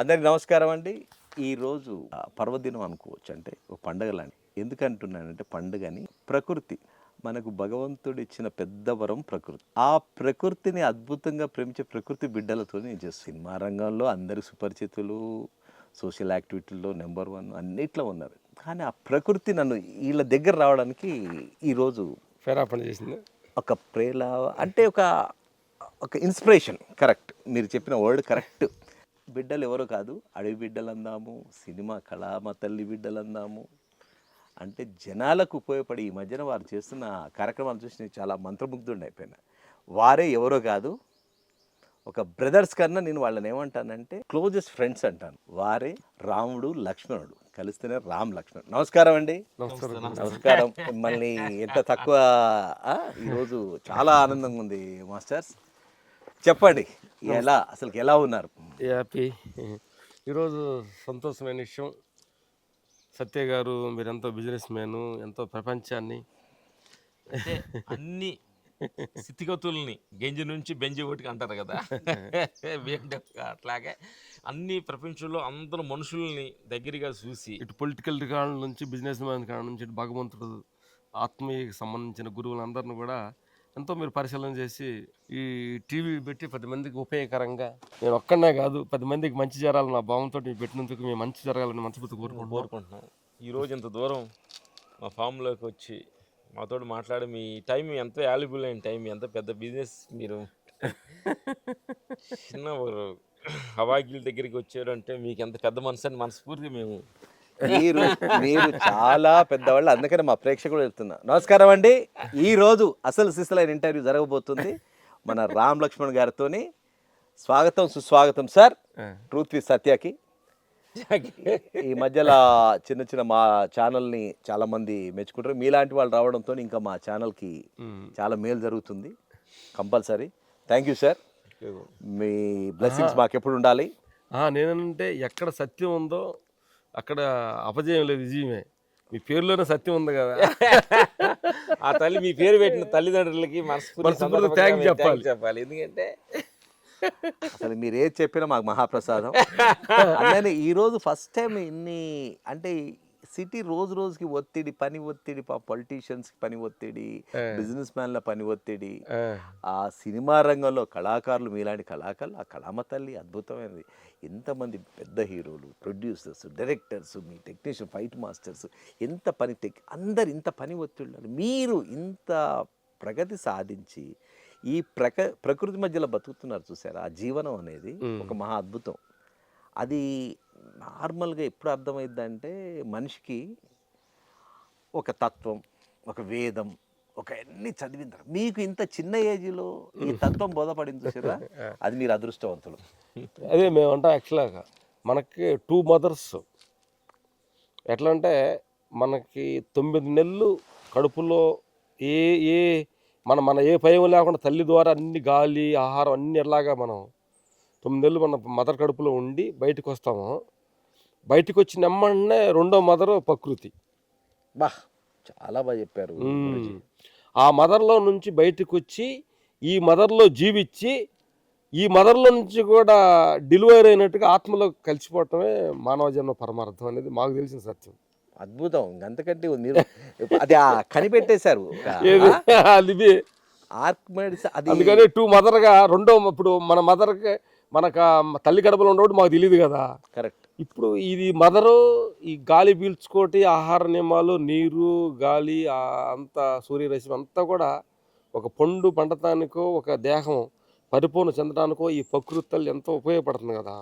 అందరికి నమస్కారం అండి. ఈరోజు పర్వదినం అనుకోవచ్చు, అంటే ఒక పండగ లాంటి. ఎందుకంటున్నానంటే పండుగని ప్రకృతి మనకు భగవంతుడు ఇచ్చిన పెద్ద వరం ప్రకృతి. ఆ ప్రకృతిని అద్భుతంగా ప్రేమించే ప్రకృతి బిడ్డలతో నేను చేస్తాను. సినిమా రంగంలో అందరు సుపరిచితులు, సోషల్ యాక్టివిటీల్లో నెంబర్ 1 అన్నిట్లో ఉన్నారు. కానీ ఆ ప్రకృతి నన్ను వీళ్ళ దగ్గర రావడానికి ఈరోజు ఫేరాపణ చేసింది. ఒక ప్రేల అంటే ఒక ఒక ఇన్స్పిరేషన్. కరెక్ట్, మీరు చెప్పిన వర్డ్ కరెక్ట్. బిడ్డలు ఎవరో కాదు, అడవి బిడ్డలు అందాము, సినిమా కళామ తల్లి బిడ్డలు అందాము. అంటే జనాలకు ఉపయోగపడి ఈ మధ్యన వారు చేస్తున్న కార్యక్రమాలు చూసి నేను చాలా మంత్రముగ్ధుడిని అయిపోయినా. వారే ఎవరో కాదు, ఒక బ్రదర్స్ కన్నా నేను వాళ్ళని ఏమంటానంటే క్లోజెస్ట్ ఫ్రెండ్స్ అంటాను. వారే రాముడు లక్ష్మణుడు, కలిస్తేనే రామ్ లక్ష్మణుడు. నమస్కారం అండి. నమస్కారం. మిమ్మల్ని ఎంత తక్కువ ఈరోజు చాలా ఆనందంగా ఉంది మాస్టర్స్. చెప్పండి, అసలు ఎలా ఉన్నారు? హ్యాపీ. ఈరోజు సంతోషమైన విషయం. సత్య గారు మీరెంతో బిజినెస్ మ్యాను, ఎంతో ప్రపంచాన్ని అంటే అన్ని స్థితిగతుల్ని గెంజి నుంచి బెంజి ఒకటికి అంటారు కదా, అట్లాగే అన్ని ప్రపంచంలో అందరూ మనుషుల్ని దగ్గరగా చూసి ఇటు పొలిటికల్ కాలం నుంచి బిజినెస్ మ్యాన్ కాలం నుంచి ఇటు భగవంతుడు ఆత్మీయకి సంబంధించిన గురువులందరిని కూడా ఎంతో మీరు పరిశీలన చేసి ఈ టీవీ పెట్టి 10 మందికి ఉపయోగకరంగా, నేను ఒక్కడనే కాదు 10 మందికి మంచి జరగాలని నా భావంతో పెట్టినందుకు మేము మంచి జరగాలని మనస్ఫూర్తి కోరుకుంటున్నాం. ఈరోజు ఇంత దూరం మా ఫామ్లోకి వచ్చి మాతో మాట్లాడి, మీ టైం ఎంత వాల్యుబుల్ అయిన టైం, ఎంత పెద్ద బిజినెస్ మీరు చిన్న హవాగిల దగ్గరికి వచ్చారు అంటే మీకు ఎంత పెద్ద మనసు అని మనస్ఫూర్తిగా మేము మీరు చాలా పెద్దవాళ్ళు, అందుకని మా ప్రేక్షకులు చెప్తున్నా. నమస్కారం అండి. ఈరోజు అసలు సిసలైన ఇంటర్వ్యూ జరగబోతుంది మన రామ్ లక్ష్మణ్ గారితోని. స్వాగతం, సుస్వాగతం సార్ ట్రూత్ విత్ సత్యకి. ఈ మధ్యలో చిన్న చిన్న మా ఛానల్ని చాలామంది మెచ్చుకుంటారు. మీలాంటి వాళ్ళు రావడంతో ఇంకా మా ఛానల్కి చాలా మేలు జరుగుతుంది. Compulsory. Thank you sir. Me blessings మాకు ఎప్పుడు ఉండాలి. నేనంటే ఎక్కడ సత్యం ఉందో అక్కడ అపజయం లేదు, విజయమే. మీ పేరులోనే సత్యం ఉంది కదా. ఆ తల్లి మీ పేరు పెట్టిన తల్లిదండ్రులకి మనస్ఫూర్తి థ్యాంక్ చెప్పాలి. ఎందుకంటే అసలు మీరు ఏది చెప్పినా మాకు మహాప్రసాదం. అలానే ఈరోజు ఫస్ట్ టైం ఇన్ని అంటే సిటీ రోజు రోజుకి ఒత్తిడి, పని ఒత్తిడి, పొలిటీషియన్స్కి పని ఒత్తిడి, బిజినెస్ మ్యాన్ల పని ఒత్తిడి, ఆ సినిమా రంగంలో కళాకారులు, మీలాంటి కళాకారులు, ఆ కళామ తల్లి అద్భుతమైనది. ఎంతమంది పెద్ద హీరోలు, ప్రొడ్యూసర్స్, డైరెక్టర్స్, మీ టెక్నీషియన్, ఫైట్ మాస్టర్స్, ఎంత పని అందరు ఇంత పని ఒత్తిడి, మీరు ఇంత ప్రగతి సాధించి ఈ ప్రకృతి మధ్యలో బతుకుతున్నారు చూసారా. ఆ జీవనం అనేది ఒక మహా అద్భుతం. అది నార్మల్గా ఎప్పుడు అర్థమైందంటే మనిషికి ఒక తత్వం, ఒక వేదం, ఒక అన్ని చదివింటారు. మీకు ఇంత చిన్న ఏజ్లో ఈ తత్వం బోధపడింది చూసారా, అది మీరు అదృష్టవంతులు. అదే మేమంటాం. యాక్చువల్గా మనకి 2 మదర్స్. ఎట్లా అంటే మనకి 9 నెలలు కడుపులో ఏ ఏ మన ఏ భయం లేకుండా తల్లి ద్వారా అన్ని గాలి, ఆహారం అన్ని ఎలాగా మనం 9 నెలలు మన మదర్ కడుపులో ఉండి బయటకు వస్తాము. బయటకు వచ్చిన వెంటనే రెండో మదర్ ప్రకృతి. చాలా బాగా చెప్పారు. ఆ మదర్లో నుంచి బయటకు వచ్చి ఈ మదర్లో జీవించి ఈ మదర్లో నుంచి కూడా డెలివరీ అయినట్టుగా ఆత్మలో కలిసిపోవటమే మానవ జన్మ పరమార్థం అనేది మాకు తెలిసిన సత్యం. అద్భుతం. అంతకంటే మీరు అది కనిపెట్టేశారు. అందుకని 2 మదర్గా రెండో, ఇప్పుడు మన మదర్కి మనకు తల్లి కడుపులో ఉండేవాడు మాకు తెలియదు కదా. కరెక్ట్. ఇప్పుడు ఇది మదరు, ఈ గాలి పీల్చుకోటి, ఆహార నియమాలు, నీరు, గాలి, అంతా సూర్యరశ్మి అంతా కూడా ఒక పండు పండటానికో, ఒక దేహం పరిపూర్ణ చెందడానికో ఈ ప్రకృతి తల్లి ఎంతో ఉపయోగపడుతుంది కదా.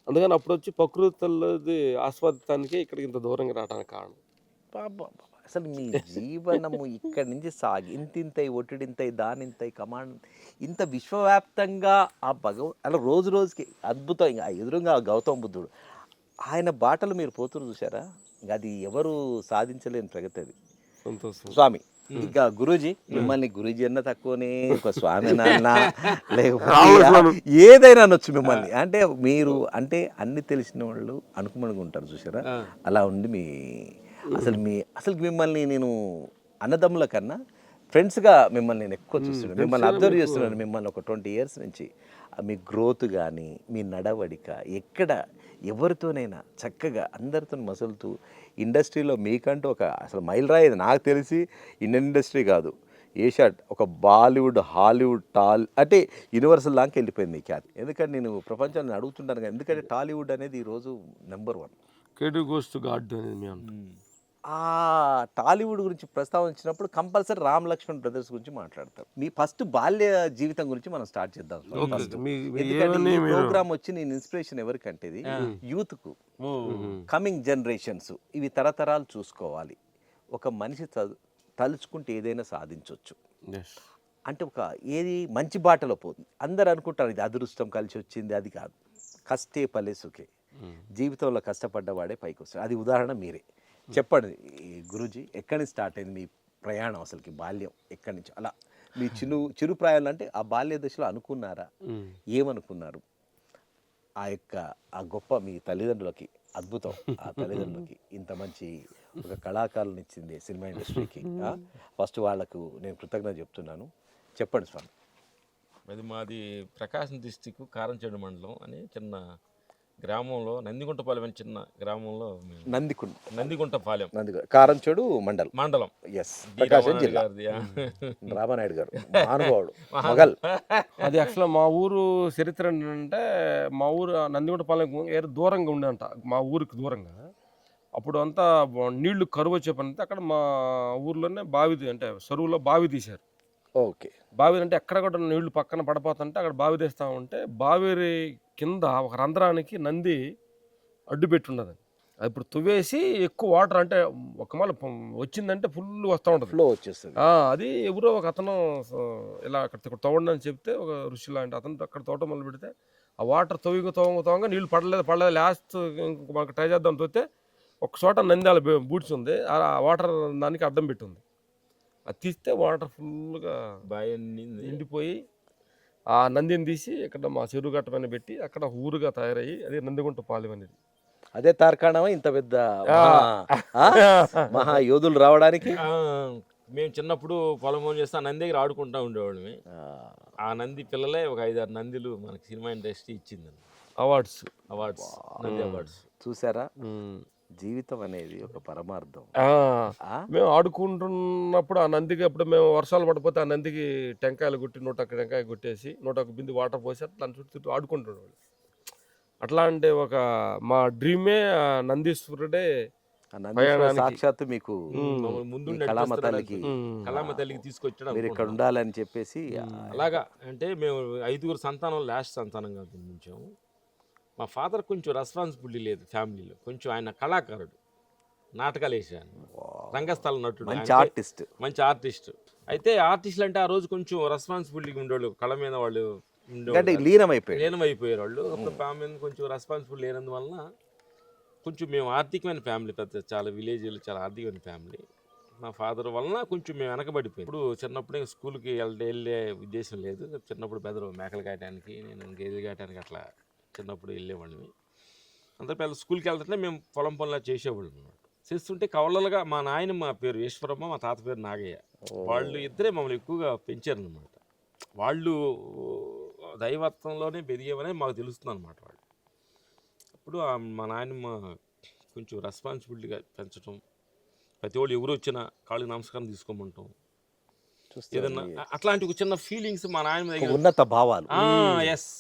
అందుకని అప్పుడు వచ్చి ప్రకృతి తల్లిది ఆస్వాదించడానికి ఇక్కడికి ఇంత దూరంగా రావడానికి కారణం. అసలు మీ జీవనము ఇక్కడి నుంచి సాగి ఇంతింతై, ఒట్టిడింతై, దానింతై, కమాండ్ ఇంత విశ్వవ్యాప్తంగా ఆ అలా రోజు రోజుకి అద్భుతం. ఇంకా ఎదురుగా గౌతమ బుద్ధుడు, ఆయన బాటలు మీరు పోతున్నారు చూసారా, అది ఎవరు సాధించలేని ప్రగతి. అది సంతోషం. స్వామి, ఇంకా గురూజీ, మిమ్మల్ని గురూజీ అన్న తక్కువనే, ఒక స్వామి నాన్న లేకపోతే ఏదైనా అనొచ్చు మిమ్మల్ని. అంటే మీరు అంటే అన్ని తెలిసిన వాళ్ళు అనుకుమనుగా ఉంటారు చూసారా, అలా ఉండి అసలు మిమ్మల్ని నేను అన్నదమ్ముల కన్నా ఫ్రెండ్స్గా మిమ్మల్ని నేను ఎక్కువ చూస్తున్నాను, మిమ్మల్ని అబ్జర్వ్ చేస్తున్నాను. మిమ్మల్ని ఒక 20 years నుంచి మీ గ్రోత్ కానీ మీ నడవడిక ఎక్కడ ఎవరితోనైనా చక్కగా అందరితో మసులుతూ ఇండస్ట్రీలో మీకంటూ ఒక అసలు మైలురాయి నాకు తెలిసి ఇండియన్ ఇండస్ట్రీ కాదు, ఏషియాట్ ఒక బాలీవుడ్ హాలీవుడ్ అంటే యూనివర్సల్ దాకా వెళ్ళిపోయింది మీ ఖ్యాతి. ఎందుకంటే నేను ప్రపంచాన్ని అడుగుతుంటాను కదా, ఎందుకంటే టాలీవుడ్ అనేది ఈరోజు నెంబర్ 1. కేటు గోస్ టు గాడ్ అనేది మేము అంటాం. ఆ టాలీవుడ్ గురించి ప్రస్తావించినప్పుడు కంపల్సరీ రామ్ లక్ష్మణ్ బ్రదర్స్ గురించి మాట్లాడతారు. మీ ఫస్ట్ బాల్య జీవితం గురించి మనం స్టార్ట్ చేద్దాం. ఫస్ట్ ఎందుకంటే ఈ ప్రోగ్రామ్ వచ్చి నేను ఇన్స్పిరేషన్ ఎవరికంటే యూత్కు, కమింగ్ జనరేషన్స్ ఇవి తరతరాలు చూసుకోవాలి. ఒక మనిషి తలుచుకుంటే ఏదైనా సాధించవచ్చు అంటే ఒక ఏది మంచి బాటలో పోతుంది. అందరు అనుకుంటారు ఇది అదృష్టం కలిసి వచ్చింది, అది కాదు. కష్టే ఫలే సుఖే, జీవితంలో కష్టపడ్డవాడే పైకి వస్తాడు. అది ఉదాహరణ మీరే. చెప్పండి గురూజీ, ఎక్కడి నుంచి స్టార్ట్ అయింది మీ ప్రయాణం, అసలుకి బాల్యం ఎక్కడి నుంచి, అలా మీ చిరు ప్రాయాలు అంటే ఆ బాల్య దశలో అనుకున్నారా, ఏమనుకున్నారు? ఆ గొప్ప మీ తల్లిదండ్రులకి అద్భుతం, ఆ తల్లిదండ్రులకి ఇంత మంచి ఒక కళాకారులను ఇచ్చింది సినిమా ఇండస్ట్రీకి. ఫస్ట్ వాళ్ళకు నేను కృతజ్ఞత చెప్తున్నాను. చెప్పండి స్వామి. అది మాది ప్రకాశం డిస్టిక్ కారంచేడు మండలం అని చిన్న గ్రామంలో, నందిగుంటపాలెం అని చిన్న గ్రామంలో నందిగుంటపాలెం కారంచేడు మండలం. ఎస్, ప్రకాశం రామానాయుడు జిల్లా. గారిది. రామానాయుడు గారు మహానుభావుడు, మొగల్. అది యాక్చువల్గా మా ఊరు చరిత్ర ఏంటంటే, మా ఊరు నందిగుంటపాలెం దూరంగా ఉండేంట, మా ఊరికి దూరంగా. అప్పుడు అంతా నీళ్లు కరువు వచ్చే పని అయితే అక్కడ మా ఊర్లోనే బావిది అంటే చెరువులో బావి తీశారు. ఓకే. బావి అంటే ఎక్కడ కూడా నీళ్లు పక్కన పడిపోతుంటే అక్కడ బావి తీస్తూ ఉంటే బావి కింద ఒక రంధ్రానికి నంది అడ్డు పెట్టి ఉండదు. అది ఇప్పుడు తువ్వేసి ఎక్కువ వాటర్ అంటే ఒక మళ్ళీ వచ్చిందంటే ఫుల్ వస్తూ ఉంటుంది, ఫ్లో వచ్చేస్తుంది. అది ఎవరో ఒక అతను ఇలా అక్కడ తవ్వండి అని చెప్తే, ఒక ఋషి లాంటి అతను అక్కడ తోట మొదలు పెడితే ఆ వాటర్ తవ్వగా నీళ్ళు పడలేదు. లాస్ట్ మనకు ట్రై చేద్దాం తోస్తే ఒక చోట నంద్యాల బూడ్చి ఉంది, ఆ వాటర్ దానికి అడ్డం పెట్టింది. అది తీస్తే వాటర్ ఫుల్గా బావి నిండిపోయి ఆ నందిని తీసి ఇక్కడ మా చెరువు గట్ట పైన పెట్టి అక్కడ ఊరుగా తయారయ్యి అదే నందిగుంటపాలెం అనేది. అదే తార్కాణమా ఇంత పెద్ద మహా యోధులు రావడానికి? మేము చిన్నప్పుడు పొలం పని చేస్తే ఆ నంది దగ్గర ఆడుకుంటూ ఉండేవాళ్ళమే. ఆ నంది పిల్లలే ఒక 5-6 నందిలు మనకి సినిమా ఇండస్ట్రీ ఇచ్చిందండి, అవార్డ్స్. నంది అవార్డ్స్. చూసారా, జీవితం అనేది ఒక పరమార్థం. మేము ఆడుకుంటున్నప్పుడు ఆ నందికి అప్పుడు మేము వర్షాలు పడిపోతే ఆ నందికి టెంకాయలు కొట్టి 101 టెంకాయ కొట్టేసి 101 బింది వాటర్ పోసి దాని చుట్టూ ఆడుకుంటుండేవాళ్ళు. అట్లా అంటే ఒక మా డ్రీమే నందీశ్వరుడే సాక్షాత్తు మీకు ముందు కళామ తల్లికి తీసుకొచ్చడం, మీరు ఇక్కడ ఉండాలని చెప్పేసి. అలాగా అంటే మేము 5గురు సంతానం లాస్ట్ సంతానంగా జన్మించాము. మా ఫాదర్ కొంచెం రెస్పాన్సిబిలిటీ లేదు ఫ్యామిలీలో, కొంచెం ఆయన కళాకారుడు, నాటకాలు వేసాను, రంగస్థల నటుడు, మంచి ఆర్టిస్ట్. అయితే ఆర్టిస్టులు అంటే ఆ రోజు కొంచెం రెస్పాన్సిబిలిటీగా ఉండేవాళ్ళు, కళ మీద వాళ్ళు లీనమైపోయారు వాళ్ళు. అప్పుడు ఫ్యామిలీ మీద కొంచెం రెస్పాన్సిబిలిటీ లేనందువలన కొంచెం మేము ఆర్థికమైన ఫ్యామిలీ, పెద్ద చాలా విలేజ్లో చాలా ఆర్థికమైన ఫ్యామిలీ. మా ఫాదర్ వలన కొంచెం మేము వెనకబడిపోయాం. ఇప్పుడు చిన్నప్పుడే స్కూల్కి వెళ్ళే ఉద్దేశం లేదు. చిన్నప్పుడు పెద్దలు మేకలు కాయటానికి, నేను గేదెలు కాయటానికి అట్లా చిన్నప్పుడు వెళ్ళేవాడిని. అంత పెద్ద స్కూల్కి వెళ్తుంటే మేము పొలం పనులా చేసేవాళ్ళం అనమాట. చేస్తుంటే కవలలుగా మా నాయనమ్మ పేరు ఈశ్వరమ్మ, మా తాత పేరు నాగయ్య, వాళ్ళు ఇద్దరే మమ్మల్ని ఎక్కువగా పెంచారనమాట. వాళ్ళు దైవత్వంలోనే పెరిగేవనే మాకు తెలుస్తుంది అనమాట. వాళ్ళు అప్పుడు మా నాయనమ్మ కొంచెం రెస్పాన్సిబిలిటీగా పెంచడం, ప్రతి వాళ్ళు ఎవరు వచ్చినా కాళ్ళకి నమస్కారం తీసుకోమంటాం, ఏదన్నా అట్లాంటి ఒక చిన్న ఫీలింగ్స్ మా నాయనమ్మ దగ్గర, ఉన్నత భావాలు. ఎస్.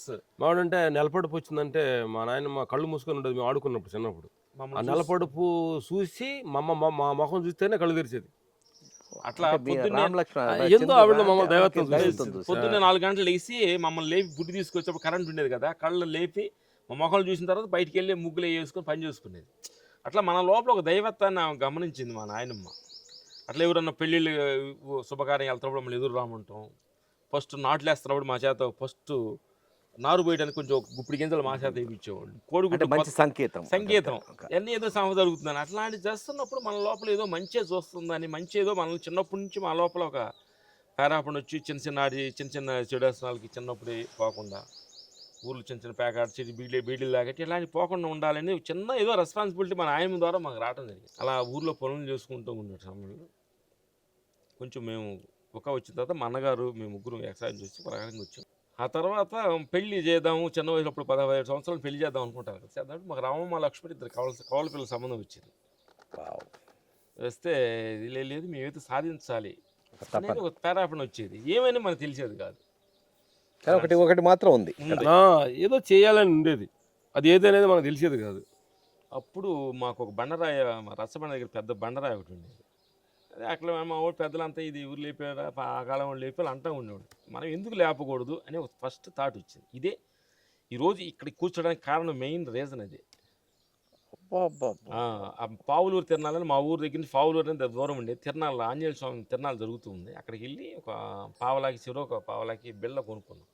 మావాడంటే నెలపడుపు వచ్చిందంటే మా నాయనమ్మ కళ్ళు మూసుకొని ఉండేది. మేము ఆడుకున్నప్పుడు చిన్నప్పుడు ఆ నెలపడుపు చూసి మా మొహం చూస్తేనే కళ్ళు తెరిచేది. అట్లా ఎంతో ఆవిడ మమ్మల్ని దైవత్వం పొద్దున్నే 4 గంటలు లేచి మమ్మల్ని లేపి గుడ్డి తీసుకొచ్చేప్పుడు కరెంట్ ఉండేది కదా, కళ్ళు లేపి మా మొక్కలు చూసిన తర్వాత బయటికి వెళ్ళి ముగ్గులు వేసుకొని పని చేసుకునేది. అట్లా మన లోపల ఒక దైవత్వాన్ని గమనించింది మా నాయనమ్మ. అట్లా ఎవరన్నా పెళ్ళిళ్ళు శుభకార్యం వెళ్తున్నప్పుడు మమ్మల్ని ఎదురు రామంటాం. ఫస్ట్ నాట్లు వేస్తున్నప్పుడు మా చేత ఫస్ట్ నారు పోయడానికి కొంచెం గుప్పిడి గింజలు మా చేత వేయించేవాళ్ళు. కోడిగుడ్డు సంకేతం అన్నీ ఏదో సమస్య జరుగుతుందని అట్లాంటివి చేస్తున్నప్పుడు మన లోపల ఏదో మంచిగా చూస్తుందని, మంచి ఏదో మనల్ని చిన్నప్పటి నుంచి మా లోపల ఒక పేరాపణ వచ్చి చిన్న చిన్న చెడేసనాలకి చిన్నప్పుడే పోకుండా, ఊర్లు చిన్న పేకాట చెడి బీడీలు తాగట్టి ఇలాంటి పోకుండా ఉండాలని చిన్న ఏదో రెస్పాన్సిబిలిటీ మన ఆయన ద్వారా మాకు రావడం జరిగింది. అలా ఊర్లో పనులు చేసుకుంటూ ఉండే సమయంలో కొంచెం మేము ఒక వచ్చిన తర్వాత మా అన్నగారు మేము ముగ్గురు ఎక్సైజ్ వచ్చి ప్రకారంగా వచ్చాం. ఆ తర్వాత పెళ్లి చేద్దాము, చిన్న వయసులో అప్పుడు 15 సంవత్సరాలు పెళ్లి చేద్దాం అనుకుంటారు కదా. చేద్దాం మాకు రామమ్మ లక్ష్మణ్ ఇద్దరు కవల పిల్లల సంబంధం వచ్చింది. వస్తే ఇది లేదు మేమైతే సాధించాలి అనేది ఒక పేరాపణ వచ్చేది. ఏమైనా మనకు తెలిసేది కాదు. కానీ ఒకటి మాత్రం ఉంది, ఏదో చేయాలని ఉండేది, అది ఏదనేది మనకు తెలిసేది కాదు. అప్పుడు మాకు ఒక బండరాయ, మా రచ్చబండ దగ్గర పెద్ద బండరాయి ఒకటి ఉండేది. అదే అక్కడ మా ఊరు పెద్దలంతా ఇది ఊరు లేపారా ఆ కాలం వాళ్ళు లేపారు అంటూ ఉండేవాడు. మనం ఎందుకు లేపకూడదు అని ఒక ఫస్ట్ థాట్ వచ్చింది. ఇదే ఈరోజు ఇక్కడ కూర్చోడానికి కారణం, మెయిన్ రీజన్ అదే. ఆ పావులూరు తిరణాలని మా ఊరు దగ్గర నుంచి పావులూరు అనేది దూరం ఉండేది. తిరణాలు ఆంజనేయ స్వామి తిరణాలు జరుగుతూ ఉంది. అక్కడికి వెళ్ళి ఒక పావలాకి చెరువు, ఒక పావలాకి బిళ్ళ కొనుక్కున్నాం.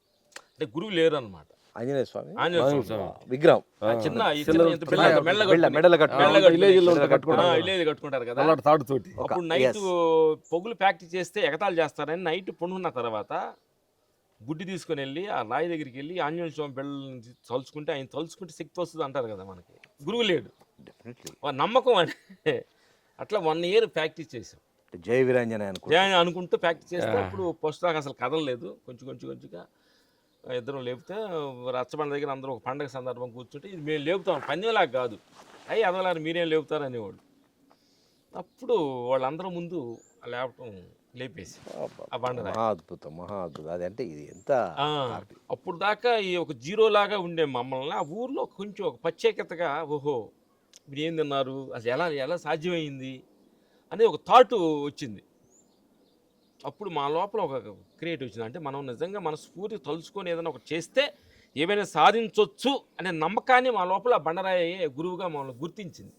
అంటే గురువు లేరు అనమాట. ఆంజనేయ స్వామి ఆంజనేయ స్వామి విగ్రహం చిన్న కట్టుకుంటారు కదా తాడుతోటి. అప్పుడు నైట్ పొగులు ప్రాక్టీస్ చేస్తే ఎగతాళి చేస్తారని నైట్ పండుకున్న తర్వాత గుడ్డి తీసుకుని వెళ్ళి ఆ రాయి దగ్గరికి వెళ్ళి ఆంజనేయ స్వామి బిళ్ళని తలుచుకుంటే, ఆయన తలుచుకుంటే శక్తి వస్తుంది అంటారు కదా. మనకి గురువు లేడు, నమ్మకం అంటే అట్లా 1 year ప్రాక్టీస్ చేసాం. జయ వీరాంజనే అనుకుంటూ ప్రాక్టీస్ చేస్తే అప్పుడు పుస్తకాలు అసలు కదలలేదు. కొంచెంగా ఇద్దరం లేపితే రచ్చబండ దగ్గర అందరూ ఒక పండగ సందర్భం కూర్చుంటే ఇది మేము లేపుతాం, పందెంలాగా కాదు, అయ్యి అదలారు మీరేం లేపుతారు అనేవాళ్ళు. అప్పుడు వాళ్ళందరూ ముందు లేపటం లేపేసి ఆ బండ మహా అద్భుతం. అది అంటే ఇది ఎంత అప్పుడు దాకా ఈ ఒక జీరో లాగా ఉండే మమ్మల్ని ఆ ఊర్లో కొంచెం ఒక ప్రత్యేకతగా, ఓహో మీరు ఏం తిన్నారు, అసలు ఎలా సాధ్యమైంది అనేది ఒక థాట్ వచ్చింది. అప్పుడు మా లోపల ఒక క్రియేట్ వచ్చింది. అంటే మనం నిజంగా మన స్ఫూర్తి తలుచుకొని ఏదైనా ఒకటి చేస్తే ఏమైనా సాధించవచ్చు అనే నమ్మకాన్ని మా లోపల బండరాయ గురువుగా మమ్మల్ని గుర్తించింది.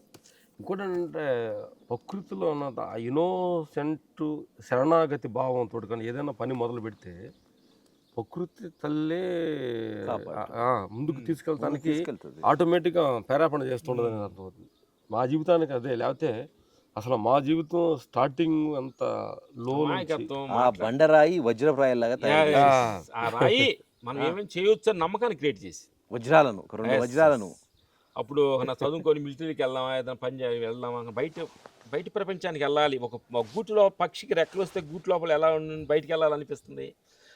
ఇంకోటి ఏంటంటే ప్రకృతిలో ఉన్న ఇన్నోసెంట్ శరణాగతి భావంతో కానీ ఏదైనా పని మొదలు పెడితే ప్రకృతి తల్లే ముందుకు తీసుకెళ్తానికి ఆటోమేటిక్గా పేరాపణ చేస్తుండదని అర్థమవుతుంది. మా జీవితానికి అదే, లేకపోతే అసలు మా జీవితం స్టార్టింగ్ అంత లో, బండరాయి వజ్రప్రాయాలాగా ఆ రాయి మనం ఏమైనా చేయొచ్చు అని నమ్మకాన్ని క్రియేట్ చేసి వజ్రాలను 2 వజ్రాలను అప్పుడు నా చదువుకొని మిలిటరీకి వెళ్దామా, ఏదైనా పని వెళ్దామా, బయట ప్రపంచానికి వెళ్ళాలి. ఒక గూటిలో పక్షికి రెక్కలు వస్తే గూటి లోపల ఎలా బయటికి వెళ్ళాలనిపిస్తుంది.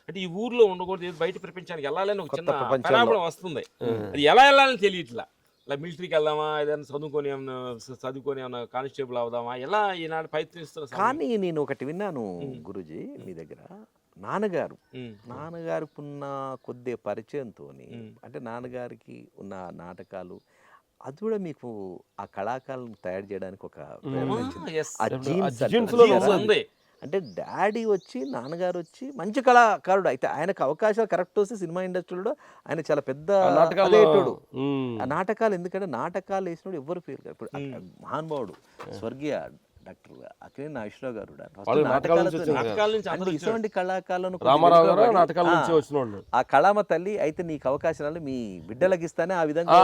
అంటే ఈ ఊర్లో ఉండకూడదు, బయట ప్రపంచానికి వెళ్ళాలని ఒక చిన్న పరాపడం వస్తుంది. అది ఎలా వెళ్ళాలని తెలియట్లా. ఇలా మిలిటరీకి వెళ్దామా, ఏదైనా చదువుకొని ఏమన్నా కానిస్టేబుల్ అవుదామా, ఎలా ఈనాడు ప్రయత్నిస్తున్నా. కానీ నేను ఒకటి విన్నాను గురూజీ మీ దగ్గర, నాన్నగారికి కొద్ది పరిచయంతో, అంటే నాన్నగారికి ఉన్న నాటకాలు అది కూడా మీకు ఆ కళాకారులను తయారు చేయడానికి ఒక అంటే డాడీ వచ్చి నాన్నగారు వచ్చి మంచి కళాకారుడు అయితే ఆయనకు అవకాశాలు కరెక్ట్ వస్తే సినిమా ఇండస్ట్రీలో ఆయన చాలా పెద్ద నాటకాలు. ఆ నాటకాలు ఎందుకంటే నాటకాలు వేసినప్పుడు ఎవరు పేరు కాదు. ఇప్పుడు మహానుభావుడు స్వర్గీయ డాక్టర్ అక్కినేని నాగేశ్వరరావు గారు ఇటువంటి కళాకారులను ఆ కళామ తల్లి అయితే నీకు అవకాశాలు మీ బిడ్డలకు ఇస్తానే ఆ విధంగా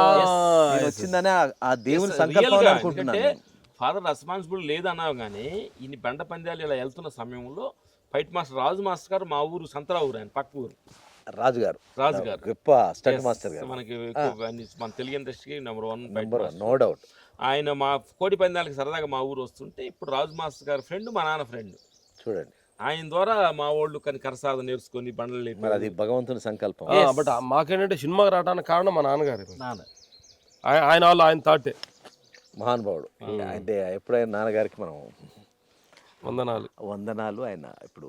వచ్చిందనే ఆ దేవుని సంకల్పం అనుకుంటున్నాను. ఫాదర్ రెస్పాన్సిబుల్ లేదన్నావు కానీ ఇన్ని బండ పందాలు ఇలా వెళ్తున్న సమయంలో ఫైట్ మాస్టర్ రాజు మాస్టర్ గారు మా ఊరు సంతరా ఊరు, ఆయన పక్క ఊరు రాజుగారు గొప్ప స్టంట్ మాస్టర్ గారు, మనకి మన తెలుగు ఇండస్ట్రీకి నెంబర్ 1 నో డౌట్. ఆయన మా కోడి పందాలకి సరదాగా మా ఊరు వస్తుంటే ఇప్పుడు రాజు మాస్టర్ గారి ఫ్రెండ్ మా నాన్న ఫ్రెండ్ చూడండి, ఆయన ద్వారా మా వాళ్ళు కానీ కరసాద నేర్చుకొని బండలు అది భగవంతుని సంకల్పం. బట్ మాకేంటంటే సినిమాకి రావడానికి కారణం మా నాన్నగారు, ఆయన తాటే మహానుభావుడు. అంటే ఎప్పుడైనా నాన్నగారికి మనం వందనాలు. ఆయన ఇప్పుడు